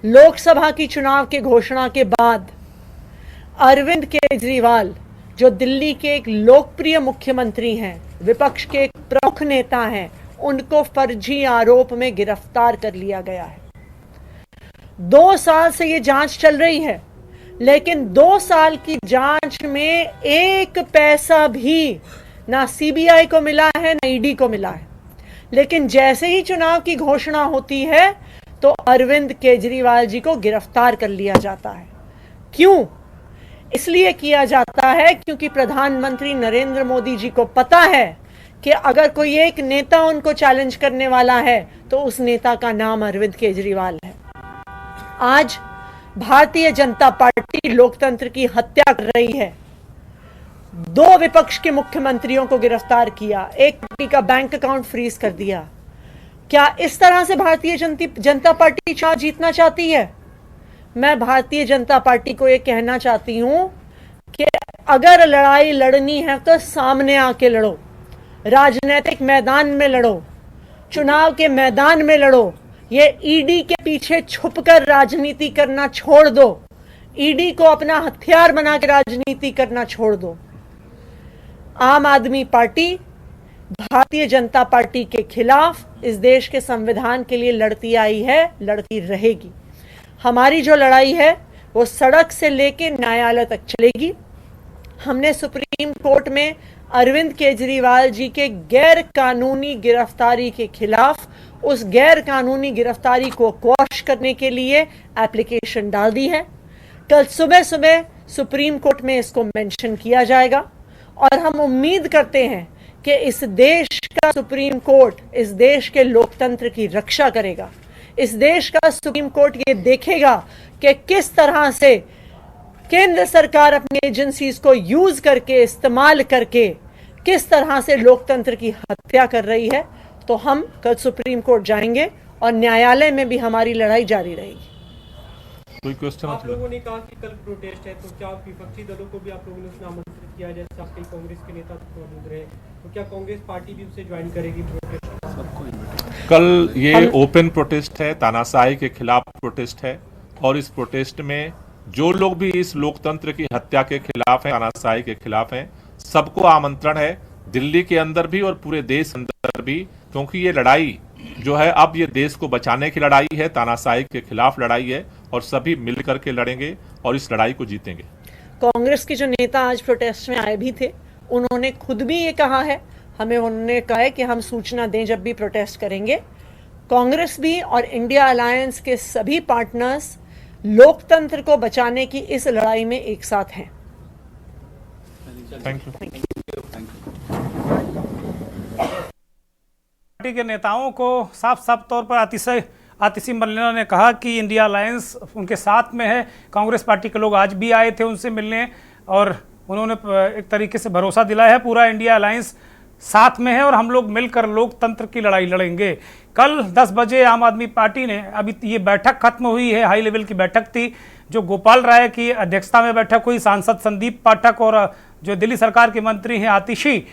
लोकसभा की चुनाव के घोषणा के बाद अरविंद केजरीवाल जो दिल्ली के एक लोकप्रिय मुख्यमंत्री हैं, विपक्ष के एक प्रमुख नेता हैं, उनको फर्जी आरोप में गिरफ्तार कर लिया गया है। 2 साल से ये जांच चल रही है, लेकिन 2 साल की जांच में 1 पैसा भी ना सीबीआई को मिला है ना ईडी को मिला है। लेकिन जैसे ही चुनाव की घोषणा होती है तो अरविंद केजरीवाल जी को गिरफ्तार कर लिया जाता है। क्यों? इसलिए किया जाता है क्योंकि प्रधानमंत्री नरेंद्र मोदी जी को पता है कि अगर कोई एक नेता उनको चैलेंज करने वाला है तो उस नेता का नाम अरविंद केजरीवाल है। आज भारतीय जनता पार्टी लोकतंत्र की हत्या कर रही है। 2 विपक्ष के मुख्यमंत्रियों को गिरफ्तार किया, एक पार्टी का बैंक अकाउंट फ्रीज कर दिया। क्या इस तरह से भारतीय जनता पार्टी चुनाव जीतना चाहती है? मैं भारतीय जनता पार्टी को यह कहना चाहती हूं कि अगर लड़ाई लड़नी है तो सामने आके लड़ो, राजनीतिक मैदान में लड़ो, चुनाव के मैदान में लड़ो। ये ईडी के पीछे छुपकर राजनीति करना छोड़ दो, ईडी को अपना हथियार बना के राजनीति करना छोड़ दो। आम आदमी पार्टी भारतीय जनता पार्टी के खिलाफ इस देश के संविधान के लिए लड़ती आई है, लड़ती रहेगी। हमारी जो लड़ाई है वो सड़क से लेके न्यायालय तक चलेगी। हमने सुप्रीम कोर्ट में अरविंद केजरीवाल जी के गैर कानूनी गिरफ्तारी के खिलाफ उस गैर कानूनी गिरफ्तारी को क्वॉश करने के लिए एप्लीकेशन डाल दी है। कल सुबह सुबह सुप्रीम कोर्ट में इसको मेंशन किया जाएगा और हम उम्मीद करते हैं कि इस देश का सुप्रीम कोर्ट इस देश के लोकतंत्र की रक्षा करेगा। इस देश का सुप्रीम कोर्ट ये देखेगा कि किस तरह से केंद्र सरकार अपनी एजेंसीज को यूज करके, इस्तेमाल करके किस तरह से लोकतंत्र की हत्या कर रही है। तो हम कल सुप्रीम कोर्ट जाएंगे और न्यायालय में भी हमारी लड़ाई जारी रहेगी। कोई क्वेश्चन? आप लोगों ने कहा कि कल प्रोटेस्ट है, तो क्या विपक्षी दलों को भी आप लोगों ने उसमें आमंत्रित किया? जैसे आपके कांग्रेस के नेता मौजूद रहे, तो क्या कांग्रेस पार्टी भी उसे ज्वाइन करेगी प्रोटेस्ट? कल ये ओपन प्रोटेस्ट है, तानाशाही के खिलाफ प्रोटेस्ट है, और इस प्रोटेस्ट में जो लोग भी इस लोकतंत्र की हत्या के खिलाफ हैं, तानाशाही के खिलाफ हैं, सबको आमंत्रण है, दिल्ली के अंदर भी और पूरे देश के अंदर भी, क्योंकि ये लड़ाई जो है अब ये देश को बचाने की लड़ाई है, तानाशाही के खिलाफ लड़ाई है, और सभी मिलकर के लड़ेंगे और इस लड़ाई को जीतेंगे। कांग्रेस के जो नेता आज प्रोटेस्ट में आए भी थे, उन्होंने खुद भी ये कहा है, हमें उन्होंने कहा है कि हम सूचना दें जब भी प्रोटेस्ट करेंगे। कांग्रेस भी और इंडिया अलायंस के सभी पार्टनर्स लोकतंत्र को बचाने की इस लड़ाई में एक साथ हैं। Thank you. पार्टी के नेताओं को साफ साफ तौर पर आतिशी मरलेना ने कहा कि इंडिया अलायंस उनके साथ में है। कांग्रेस पार्टी के लोग आज भी आए थे उनसे मिलने और उन्होंने एक तरीके से भरोसा दिलाया है पूरा इंडिया अलायंस साथ में है और हम लोग मिलकर लोकतंत्र की लड़ाई लड़ेंगे। कल 10 बजे आम आदमी पार्टी ने, अभी ये बैठक खत्म हुई है, हाई लेवल की बैठक थी जो गोपाल राय की अध्यक्षता में बैठक हुई, सांसद संदीप पाठक और जो दिल्ली सरकार के मंत्री हैं आतिशी,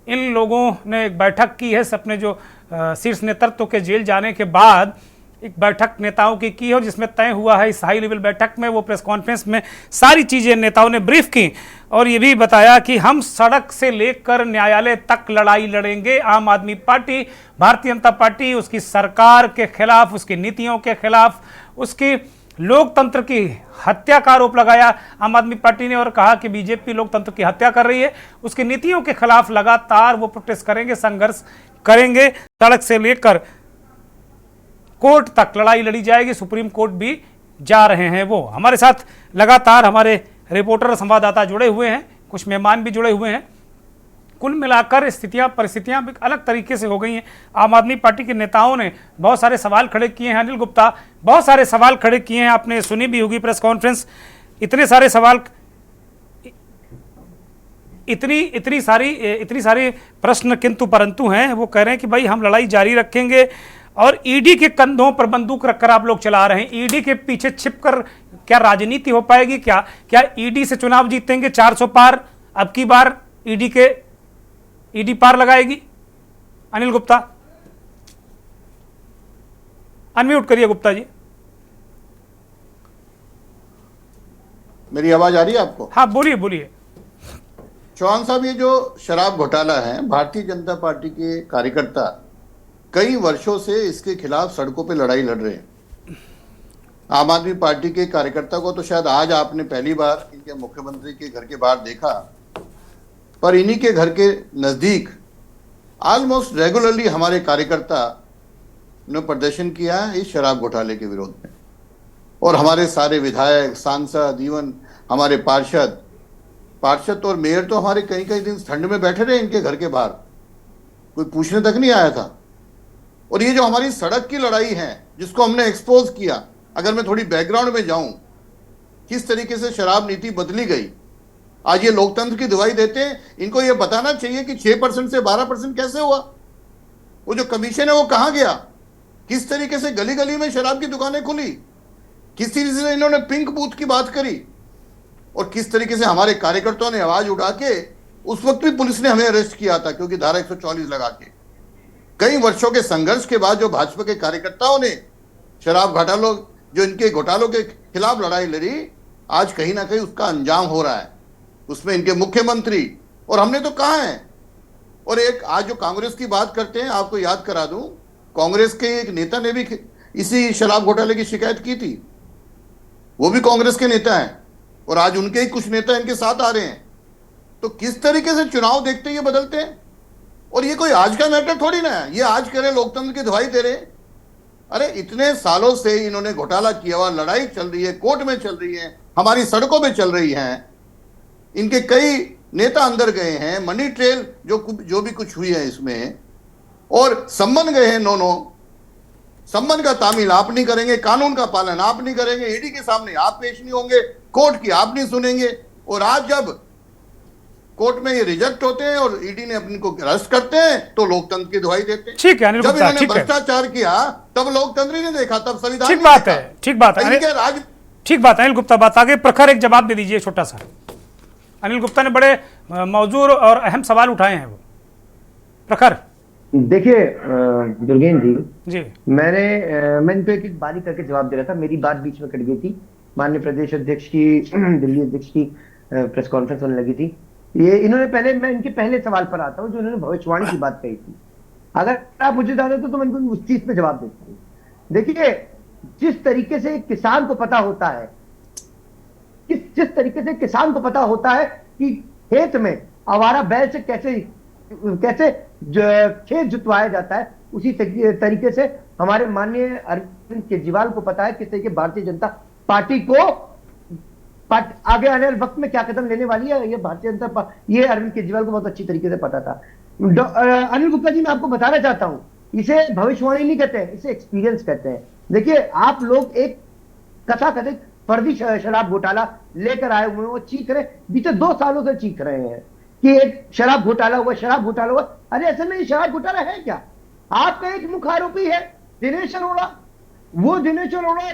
इन लोगों ने एक बैठक की है अपने जो शीर्ष नेतृत्व के जेल जाने के बाद एक बैठक नेताओं की है और जिसमें तय हुआ है इस हाई लेवल बैठक में, वो प्रेस कॉन्फ्रेंस में सारी चीज़ें नेताओं ने ब्रीफ की और ये भी बताया कि हम सड़क से लेकर न्यायालय तक लड़ाई लड़ेंगे। आम आदमी पार्टी, भारतीय जनता पार्टी उसकी सरकार के खिलाफ, उसकी नीतियों के खिलाफ, उसकी लोकतंत्र की हत्या का आरोप लगाया आम आदमी पार्टी ने और कहा कि बीजेपी लोकतंत्र की हत्या कर रही है। उसकी नीतियों के खिलाफ लगातार वो प्रोटेस्ट करेंगे, संघर्ष करेंगे, सड़क से लेकर कोर्ट तक लड़ाई लड़ी जाएगी। सुप्रीम कोर्ट भी जा रहे हैं वो। हमारे साथ लगातार हमारे रिपोर्टर संवाददाता जुड़े हुए हैं, कुछ मेहमान भी जुड़े हुए हैं। कुल मिलाकर परिस्थितियां अलग तरीके से हो गई हैं। आम आदमी पार्टी के नेताओं ने बहुत सारे सवाल खड़े किए हैं। अनिल गुप्ता, बहुत सारे सवाल खड़े किए हैं, आपने सुनी भी होगी प्रेस कॉन्फ्रेंस। इतने सारे सवाल, इतनी सारी प्रश्न किंतु परंतु हैं। वो कह रहे हैं कि भाई हम लड़ाई जारी रखेंगे और ईडी के कंधों पर बंदूक रखकर आप लोग चला रहे हैं। ईडी के पीछे छिपकर क्या राजनीति हो पाएगी? क्या ईडी से चुनाव जीतेंगे? 400 पार अब की बार ईडी पार लगाएगी? अनिल गुप्ता, अनम्यूट करिए गुप्ता जी। मेरी आवाज आ रही है आपको? हाँ बोलिए। चौहान साहब, ये जो शराब घोटाला है, भारतीय जनता पार्टी के कार्यकर्ता कई वर्षों से इसके खिलाफ सड़कों पे लड़ाई लड़ रहे हैं आम आदमी पार्टी के कार्यकर्ता को तो शायद आज आपने पहली बार इनके मुख्यमंत्री के घर के बाहर देखा, पर इन्हीं के घर के नजदीक ऑलमोस्ट रेगुलरली हमारे कार्यकर्ता ने प्रदर्शन किया है इस शराब घोटाले के विरोध में। और हमारे सारे विधायक, सांसद, इवन हमारे पार्षद और मेयर तो हमारे कई कई दिन ठंड में बैठे रहे इनके घर के बाहर, कोई पूछने तक नहीं आया था। और ये जो हमारी सड़क की लड़ाई है जिसको हमने एक्सपोज किया, अगर मैं थोड़ी बैकग्राउंड में जाऊं, किस तरीके से शराब नीति बदली गई, आज ये लोकतंत्र की दुहाई देते हैं। इनको ये बताना चाहिए कि 6% से 12% कैसे हुआ, वो जो कमीशन है वो कहां गया, किस तरीके से गली गली में शराब की दुकानें खुली, किस तरीके से इन्होंने पिंक बूथ की बात करी, और किस तरीके से हमारे कार्यकर्ताओं ने आवाज उठा के, उस वक्त भी पुलिस ने हमें अरेस्ट किया था क्योंकि धारा 144 लगा के। कई वर्षों के संघर्ष के बाद जो भाजपा के कार्यकर्ताओं ने शराब घोटालों, जो इनके घोटालों के खिलाफ लड़ाई लड़ी, आज कहीं ना कहीं उसका अंजाम हो रहा है, उसमें इनके मुख्यमंत्री और हमने तो कहा है। और एक आज जो कांग्रेस की बात करते हैं, आपको याद करा दूं, कांग्रेस के एक नेता ने भी इसी शराब घोटाले की शिकायत की थी, वो भी कांग्रेस के नेता हैं, और आज उनके ही कुछ नेता इनके साथ आ रहे हैं। तो किस तरीके से चुनाव देखते ये बदलते हैं। और ये कोई आज का मैटर थोड़ी ना है, ये आज करे लोकतंत्र की दुहाई दे रहे। अरे इतने सालों से इन्होंने घोटाला किया हुआ, लड़ाई चल रही है, कोर्ट में चल रही है, हमारी सड़कों पे चल रही है, इनके कई नेता अंदर गए हैं, मनी ट्रेल जो भी कुछ हुई है इसमें, और सम्मन गए हैं। नो सम्मन का तामील आप नहीं करेंगे, कानून का पालन आप नहीं करेंगे, ईडी के सामने आप पेश नहीं होंगे, कोर्ट की आप नहीं सुनेंगे। और आज जब कोर्ट में ये रिजेक्ट होते हैं और ईडी ने अपने को अरेस्ट करते हैं तो लोकतंत्र की दुहाई देते हैं। ठीक है अनिल जब गुप्ता, इन्होंने ठीक है, भ्रष्टाचार किया तब लोकतंत्र ही नहीं देखा, तब संविधान ठीक नहीं बात देखा। है, ठीक बात है, ठीक बात है अनिल गुप्ता। बात आगे प्रखर एक जवाब दे दीजिए छोटा सा। अनिल गुप्ता ने बड़े मौजूद और अहम सवाल उठाए हैं वो। प्रखर देखिए दुर्गेन जी, मैं इनको एक बारी करके जवाब दे रहा था, मेरी बात बीच में कट गई थी। माननीय प्रदेश अध्यक्ष की दिल्ली अध्यक्ष की प्रेस कॉन्फ्रेंस होने लगी थी। ये इन्होंने मैं इनके पहले सवाल पर आता हूँ जो इन्होंने भविष्यवाणी की बात कही थी। अगर आप मुझे बता देते तो मैं इनको उस चीज पे जवाब देता हूँ। देखिए जिस तरीके से किसान को पता होता है, जिस तरीके से किसान को पता होता है कि खेत में आवारा बैल से कैसे खेत जुतवाया जाता है, उसी तरीके से हमारे माननीय अरविंद केजरीवाल को पता है किस तरीके भारतीय जनता पार्टी को आगे आने वाले वक्त में क्या कदम लेने वाली है। ये भारतीय जनता पार्टी, ये अरविंद केजरीवाल को बहुत अच्छी तरीके से पता था। अनिल गुप्ता जी, मैं आपको बताना चाहता हूं, इसे भविष्यवाणी नहीं कहते हैं, इसे एक्सपीरियंस कहते हैं। देखिए आप लोग एक कथाकथित फर्जी शराब घोटाला लेकर आए हुए, वो चीख रहे, बीते 2 सालों से चीख रहे हैं कि एक शराब घोटाला हुआ, शराब घोटाला हुआ। अरे ऐसे में शराब घोटाला है क्या? आपका एक मुख्य आरोपी है दिनेश अरोड़ा, वो दिनेश अरोड़ा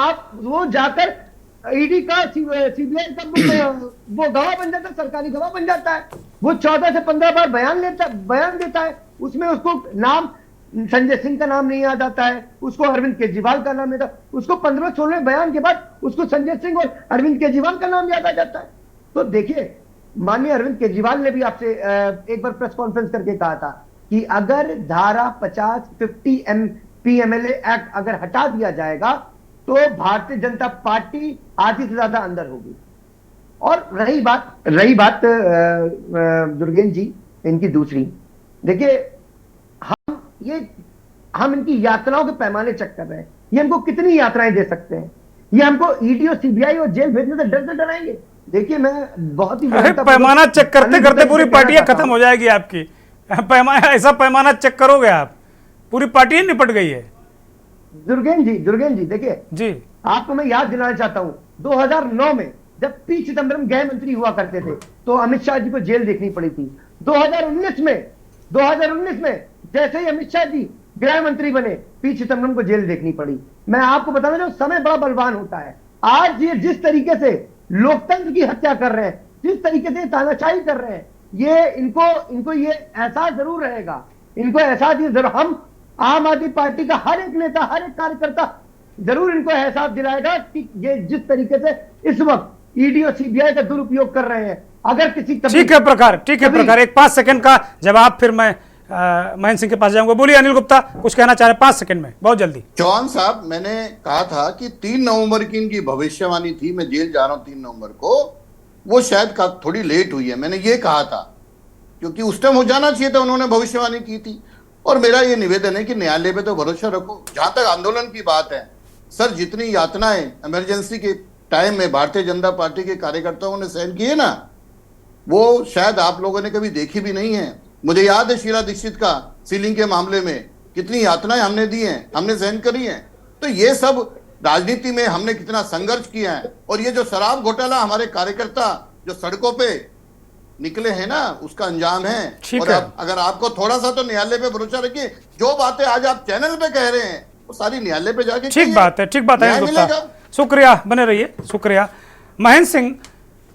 आप वो जाकर ईडी का सीबीआई का वो गवाह बन जाता है, सरकारी गवाह बन जाता है। वो 14 से 15 बार बयान देता है, उसमें उसको नाम संजय सिंह का नाम नहीं याद आता है, उसको अरविंद केजरीवाल का नाम याद, उसको 15-16 बयान के बाद उसको संजय सिंह और अरविंद केजरीवाल का नाम याद आ जाता है। तो देखिए माननीय अरविंद केजरीवाल ने भी आपसे एक बार प्रेस कॉन्फ्रेंस करके कहा था कि अगर धारा 50 PMLA एक्ट अगर हटा दिया जाएगा तो भारतीय जनता पार्टी आधी से ज्यादा अंदर होगी। और रही बात दुर्गेन जी इनकी दूसरी, देखिए हम इनकी यात्राओं के पैमाने चेक कर रहे हैं। ये हमको कितनी यात्राएं दे सकते हैं? ये हमको ईडी और सीबीआई और जेल भेजने से डर से डराएंगे? देखिए मैं बहुत ही पैमाना चेक करते करते पूरी पार्टियां खत्म हो जाएगी आपकी। ऐसा पैमाना चेक करोगे आप, पूरी पार्टी निपट गई है। दुर्गेन जी देखिए जी, आपको मैं याद दिलाना चाहता हूं 2009 में जब पी चिदम्बरम गृह मंत्री हुआ करते थे तो अमित शाह जी को जेल देखनी पड़ी थी। 2019 में जैसे ही अमित शाह जी गृह मंत्री बने, पी चिदम्बरम को जेल देखनी पड़ी। मैं आपको बताना चाहूं समय बड़ा बलवान होता है। आज ये जिस तरीके से लोकतंत्र की हत्या कर रहे हैं, जिस तरीके से तानाशाही कर रहे हैं, ये इनको ये एहसास जरूर रहेगा, इनको एहसास जरूर, हम आम आदमी पार्टी का हर एक नेता, हर एक कार्यकर्ता जरूर इनको एहसास दिलाएगा कि ये जिस तरीके से इस वक्त ईडी और सीबीआई का दुरुपयोग कर रहे हैं। अगर किसी ठीक है प्रकार, एक 5 सेकंड का जवाब फिर मैं महेंद्र सिंह के पास जाऊंगा। बोलिए अनिल गुप्ता, कुछ कहना चाह रहे हैं 5 सेकंड में, बहुत जल्दी। चौहान साहब, मैंने कहा था कि 3 नवंबर की इनकी भविष्यवाणी थी, मैं जेल जा रहा हूं 3 नवंबर को, वो शायद थोड़ी लेट हुई है, मैंने ये कहा था, क्योंकि उस टाइम हो जाना चाहिए था, उन्होंने भविष्यवाणी की थी। और मेरा ये निवेदन है कि न्यायालय पे तो भरोसा रखो। जहां तक आंदोलन की बात है, सर, जितनी यातनाएं इमरजेंसी के टाइम में भारतीय जनता पार्टी के कार्यकर्ताओं ने सहन किए ना, वो शायद आप लोगों ने कभी देखी भी नहीं है। मुझे याद है शीला दीक्षित का सीलिंग के मामले में कितनी यातनाएं हमने दी हैं, हमने सहन करी हैं। तो ये सब राजनीति में हमने कितना संघर्ष किया है। और ये जो शराब घोटाला, हमारे कार्यकर्ता जो सड़कों पे निकले हैं ना, उसका अंजाम है। और अगर आपको थोड़ा सा तो न्यायालय पे भरोसा रखिए। जो बातें आज आप चैनल पे कह रहे हैं वो सारी न्यायालय पे जाके ठीक बात है, ठीक बात है। शुक्रिया, बने रहिए, शुक्रिया। महेंद्र सिंह,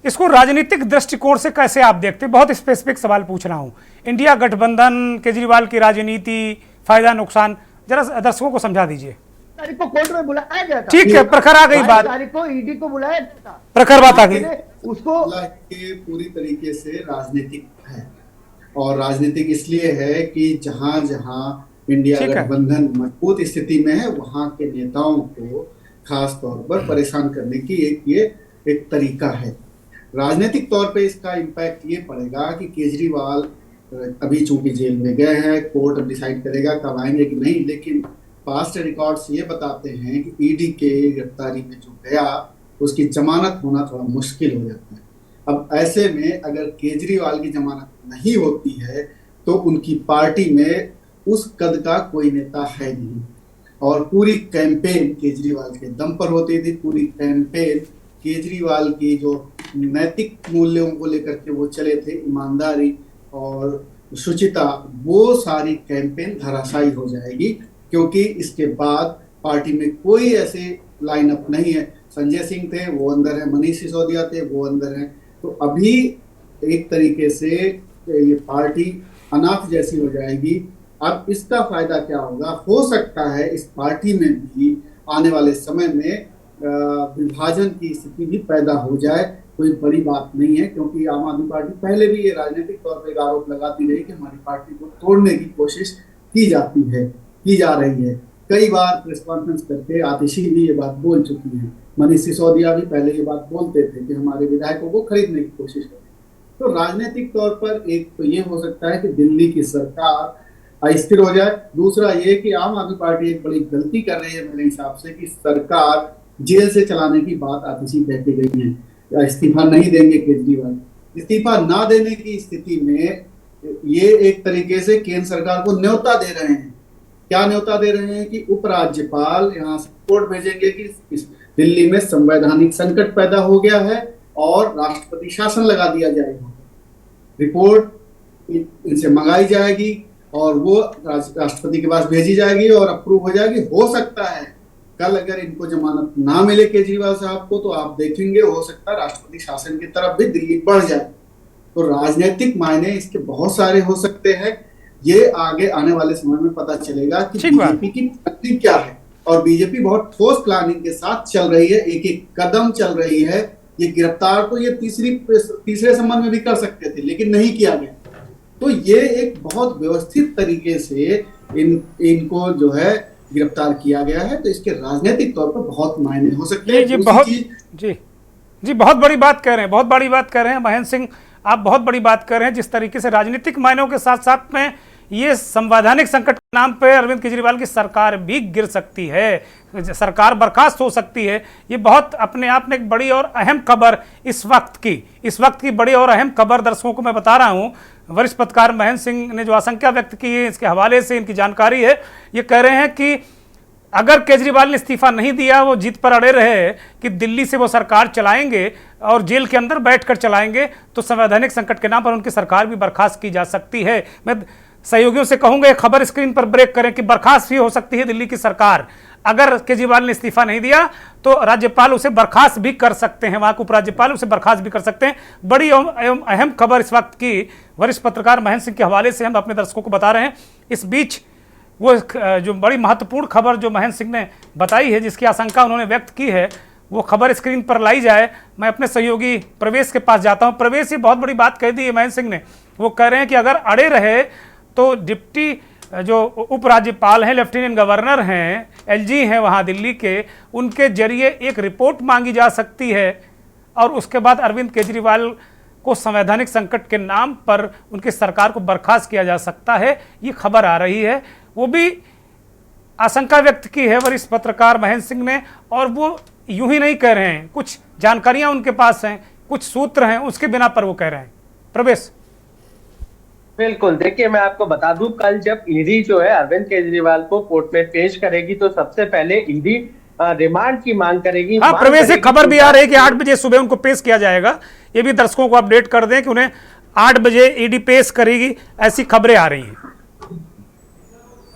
इसको राजनीतिक दृष्टिकोण से कैसे आप देखते हैं? बहुत स्पेसिफिक सवाल पूछ रहा हूं। इंडिया गठबंधन, केजरीवाल की राजनीति, फायदा नुकसान, जरा दर्शकों को समझा दीजिए। तारीख को कोर्ट में बुलाया गया था। ठीक है, प्रखर आ गई बात, तारीख को ईडी को बुलाया गया था, प्रखर बात आ गई। उसको पूरी तरीके से राजनीतिक है, और राजनीतिक इसलिए है कि जहां जहां इंडिया गठबंधन मजबूत स्थिति में है, वहां के नेताओं को खास तौर पर परेशान करने की एक तरीका है। राजनीतिक तौर पे इसका इम्पैक्ट ये पड़ेगा कि केजरीवाल अभी चूंकि जेल में गए हैं, कोर्ट अब डिसाइड करेगा कब आएंगे कि नहीं, लेकिन पास्ट रिकॉर्ड्स ये बताते हैं कि ईडी के गिरफ्तारी में जो गया उसकी जमानत होना थोड़ा मुश्किल हो जाता है। अब ऐसे में अगर केजरीवाल की जमानत नहीं होती है तो उनकी पार्टी में उस कद का कोई नेता है नहीं, और पूरी कैंपेन केजरीवाल के दम पर होती थी। पूरी कैंपेन केजरीवाल की जो नैतिक मूल्यों को लेकर के वो चले थे, ईमानदारी और शुचिता, वो सारी कैंपेन धराशायी हो जाएगी, क्योंकि इसके बाद पार्टी में कोई ऐसे लाइनअप नहीं है। संजय सिंह थे, वो अंदर है, मनीष सिसोदिया थे, वो अंदर हैं। तो अभी एक तरीके से ये पार्टी अनाथ जैसी हो जाएगी। अब इसका फायदा क्या होगा? हो सकता है इस पार्टी में भी आने वाले समय में विभाजन की स्थिति भी पैदा हो जाए। कोई बड़ी बात नहीं है, क्योंकि आम आदमी पार्टी पहले भी ये राजनीतिक तौर पर आरोप लगाती रही कि हमारी पार्टी को तोड़ने की कोशिश की जा रही है। कई बार प्रेस कॉन्फ्रेंस करके आतिशी भी ये बात बोल चुकी है, मनीष सिसोदिया भी पहले ये बात बोलते थे कि हमारे विधायकों को खरीदने की कोशिश करें। तो राजनीतिक तौर पर एक तो ये हो सकता है कि दिल्ली की सरकार अस्थिर हो जाए। दूसरा ये कि आम आदमी पार्टी एक बड़ी गलती कर रही है मेरे हिसाब से, कि सरकार जेल से चलाने की बात आतिशी कहती गई है, इस्तीफा नहीं देंगे केजरीवाल। इस्तीफा ना देने की स्थिति में ये एक तरीके से केंद्र सरकार को न्योता दे रहे हैं। क्या न्योता दे रहे हैं? कि उपराज्यपाल यहाँ से रिपोर्ट भेजेंगे कि दिल्ली में संवैधानिक संकट पैदा हो गया है और राष्ट्रपति शासन लगा दिया जाएगा। रिपोर्ट इनसे मंगाई जाएगी और वो राष्ट्रपति के पास भेजी जाएगी और अप्रूव हो जाएगी। हो सकता है कल अगर इनको जमानत ना मिले केजरीवाल साहब को, तो आप देखेंगे हो सकता है राष्ट्रपति शासन की तरफ भी दिल्ली बढ़ जाए। तो राजनीतिक मायने इसके बहुत सारे हो सकते हैं। ये आगे आने वाले समय में पता चलेगा कि बीजेपी की प्लानिंग क्या है, और बीजेपी बहुत ठोस प्लानिंग के साथ चल रही है, एक एक कदम चल रही है। ये गिरफ्तार तो ये तीसरे संबंध में भी कर सकते थे, लेकिन नहीं किया गया। तो ये एक बहुत व्यवस्थित तरीके से इनको जो है गिरफ्तार किया गया है। तो इसके राजनीतिक तौर पर बहुत मायने हो सकते हैं। जी बहुत बड़ी बात कह रहे हैं, बहुत बड़ी बात कह रहे हैं महेंद्र सिंह, आप बहुत बड़ी बात कर रहे हैं। जिस तरीके से राजनीतिक मायनों के साथ साथ में ये संवैधानिक संकट के नाम पे अरविंद केजरीवाल की सरकार भी गिर सकती है, सरकार बर्खास्त हो सकती है। ये बहुत अपने आप में एक बड़ी और अहम खबर इस वक्त की बड़ी और अहम खबर दर्शकों को मैं बता रहा हूँ। वरिष्ठ पत्रकार महेंद्र सिंह ने जो आशंका व्यक्त की है, इसके हवाले से इनकी जानकारी है। ये कह रहे हैं कि अगर केजरीवाल ने इस्तीफा नहीं दिया, वो जीत पर अड़े रहे कि दिल्ली से वो सरकार चलाएंगे और जेल के अंदर बैठकर चलाएंगे, तो संवैधानिक संकट के नाम पर उनकी सरकार भी बर्खास्त की जा सकती है। मैं सहयोगियों से कहूंगा ये खबर स्क्रीन पर ब्रेक करें कि बर्खास्त भी हो सकती है दिल्ली की सरकार। अगर केजरीवाल ने इस्तीफा नहीं दिया तो राज्यपाल उसे बर्खास्त भी कर सकते हैं, वहां के उपराज्यपाल उसे बर्खास्त भी कर सकते हैं। बड़ी एवं अहम खबर इस वक्त की वरिष्ठ पत्रकार महेंद्र सिंह के हवाले से हम अपने दर्शकों को बता रहे हैं। इस बीच वो जो बड़ी महत्वपूर्ण खबर जो महेंद्र सिंह ने बताई है, जिसकी आशंका उन्होंने व्यक्त की है, वो खबर स्क्रीन पर लाई जाए। मैं अपने सहयोगी प्रवेश के पास जाता हूं। प्रवेश, ये बहुत बड़ी बात कह दी है महेंद्र सिंह ने। वो कह रहे हैं कि अगर अड़े रहे तो डिप्टी जो उपराज्यपाल हैं, लेफ्टिनेंट गवर्नर हैं, एलजी हैं वहाँ दिल्ली के, उनके जरिए एक रिपोर्ट मांगी जा सकती है और उसके बाद अरविंद केजरीवाल को संवैधानिक संकट के नाम पर उनकी सरकार को बर्खास्त किया जा सकता है। ये खबर आ रही है, वो भी आशंका व्यक्त की है वरिष्ठ पत्रकार महेंद्र सिंह ने, और वो यूं ही नहीं कह रहे हैं, कुछ जानकारियां उनके पास हैं, कुछ सूत्र हैं, उसके बिना पर वो कह रहे हैं। प्रवेश। बिल्कुल, देखिए मैं आपको बता दूं, कल जब ईडी जो है अरविंद केजरीवाल को कोर्ट में पेश करेगी तो सबसे पहले ईडी रिमांड की मांग करेगी। हाँ, प्रवेश, एक खबर भी आ रही है कि 8 बजे सुबह उनको पेश किया जाएगा। ये भी दर्शकों को अपडेट कर दें कि उन्हें 8 बजे ईडी पेश करेगी, ऐसी खबरें आ रही हैं।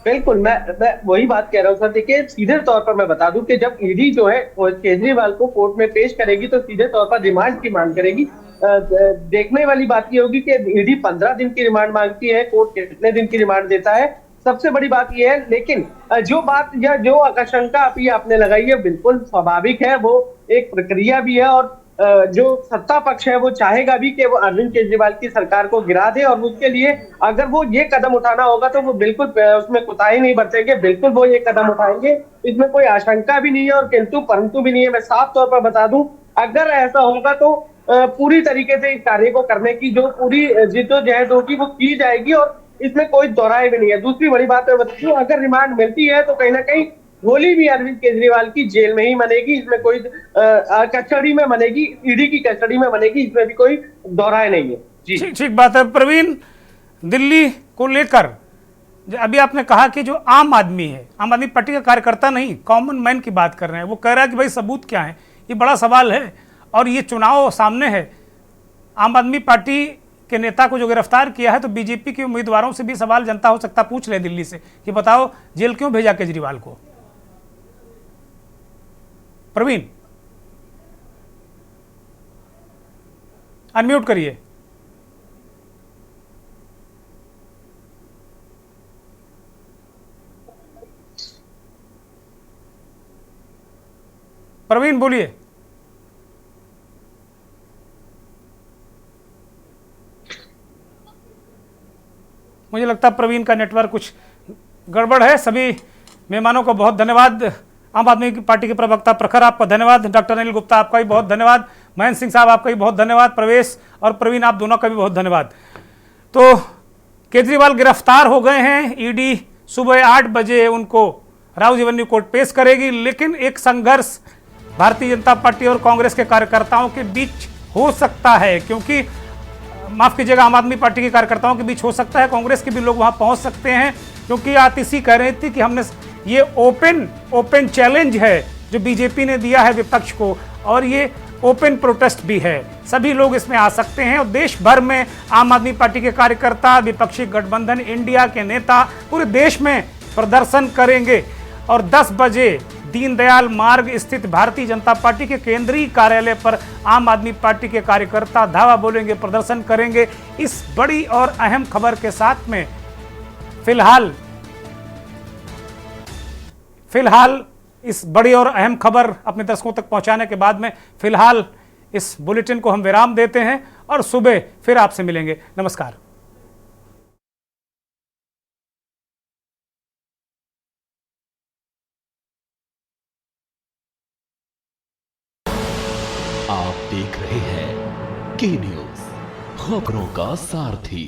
बिल्कुल, मैं वही बात कह रहा हूँ सर। देखिए, सीधे तौर पर मैं बता दूं कि जब ईडी जो है केजरीवाल को कोर्ट में पेश करेगी तो सीधे तौर पर रिमांड की मांग करेगी। देखने वाली बात ये होगी कि ईडी 15 दिन की रिमांड मांगती है, कोर्ट कितने दिन की रिमांड देता है, सबसे बड़ी बात यह है। लेकिन जो बात या जो आशंका आपने लगाई है बिल्कुल स्वाभाविक है, वो एक प्रक्रिया भी है और जो सत्ता पक्ष है वो चाहेगा भी कि वो अरविंद केजरीवाल की सरकार को गिरा दे, और उसके लिए अगर वो ये कदम उठाना होगा तो वो बिल्कुल उसमें कोताही नहीं बरतेंगे, बिल्कुल वो ये कदम उठाएंगे। इसमें कोई आशंका भी नहीं है और किंतु परंतु भी नहीं है। मैं साफ तौर पर बता दूं, अगर ऐसा होगा तो पूरी तरीके से इस कार्य को करने की जो पूरी जिद्दोजहद होगी वो की जाएगी और इसमें कोई दोहराए भी नहीं है। दूसरी बड़ी बात मैं बता दूं, अगर रिमांड मिलती है तो कहीं ना कहीं होली भी अरविंद केजरीवाल की जेल में ही मनेगी, इसमें कोई कस्टडी में मनेगी, ईडी की कस्टडी में मनेगी, इसमें भी कोई दोहराए नहीं है। जी ठीक बात है। प्रवीण, दिल्ली को लेकर अभी आपने कहा कि जो आम आदमी है, आम आदमी पार्टी का कार्यकर्ता नहीं, कॉमन मैन की बात कर रहे हैं, वो कह रहा है कि भाई सबूत क्या है, ये बड़ा सवाल है और ये चुनाव सामने है। आम आदमी पार्टी के नेता को जो गिरफ्तार किया है तो बीजेपी के उम्मीदवारों से भी सवाल जनता हो सकता पूछ ले दिल्ली से कि बताओ जेल क्यों भेजा केजरीवाल को। प्रवीण, अनम्यूट करिए। प्रवीण बोलिए। मुझे लगता है प्रवीण का नेटवर्क कुछ गड़बड़ है। सभी मेहमानों को बहुत धन्यवाद। आम आदमी पार्टी के प्रवक्ता प्रखर, आपका धन्यवाद। डॉक्टर अनिल गुप्ता, आपका भी बहुत धन्यवाद। महेंद्र सिंह साहब, आपका भी बहुत धन्यवाद। प्रवेश और प्रवीण, आप दोनों का भी बहुत धन्यवाद। तो केजरीवाल गिरफ्तार हो गए हैं। ईडी सुबह 8 बजे उनको राउज एवेन्यू कोर्ट पेश करेगी, लेकिन एक संघर्ष भारतीय जनता पार्टी और कांग्रेस के कार्यकर्ताओं के बीच हो सकता है, क्योंकि माफ कीजिएगा, आम आदमी पार्टी के कार्यकर्ताओं के बीच हो सकता है, कांग्रेस के भी लोग वहां पहुंच सकते हैं, क्योंकि आतिशी कह रही थी कि हमने ये ओपन चैलेंज है जो बीजेपी ने दिया है विपक्ष को, और ये ओपन प्रोटेस्ट भी है, सभी लोग इसमें आ सकते हैं। और देश भर में आम आदमी पार्टी के कार्यकर्ता, विपक्षी गठबंधन इंडिया के नेता पूरे देश में प्रदर्शन करेंगे और 10 बजे दीनदयाल मार्ग स्थित भारतीय जनता पार्टी के केंद्रीय कार्यालय पर आम आदमी पार्टी के कार्यकर्ता धावा बोलेंगे, प्रदर्शन करेंगे। इस बड़ी और अहम खबर के साथ में फिलहाल इस बड़ी और अहम खबर अपने दर्शकों तक पहुंचाने के बाद में फिलहाल इस बुलेटिन को हम विराम देते हैं और सुबह फिर आपसे मिलेंगे। नमस्कार। आप देख रहे हैं के न्यूज़, खबरों का सारथी।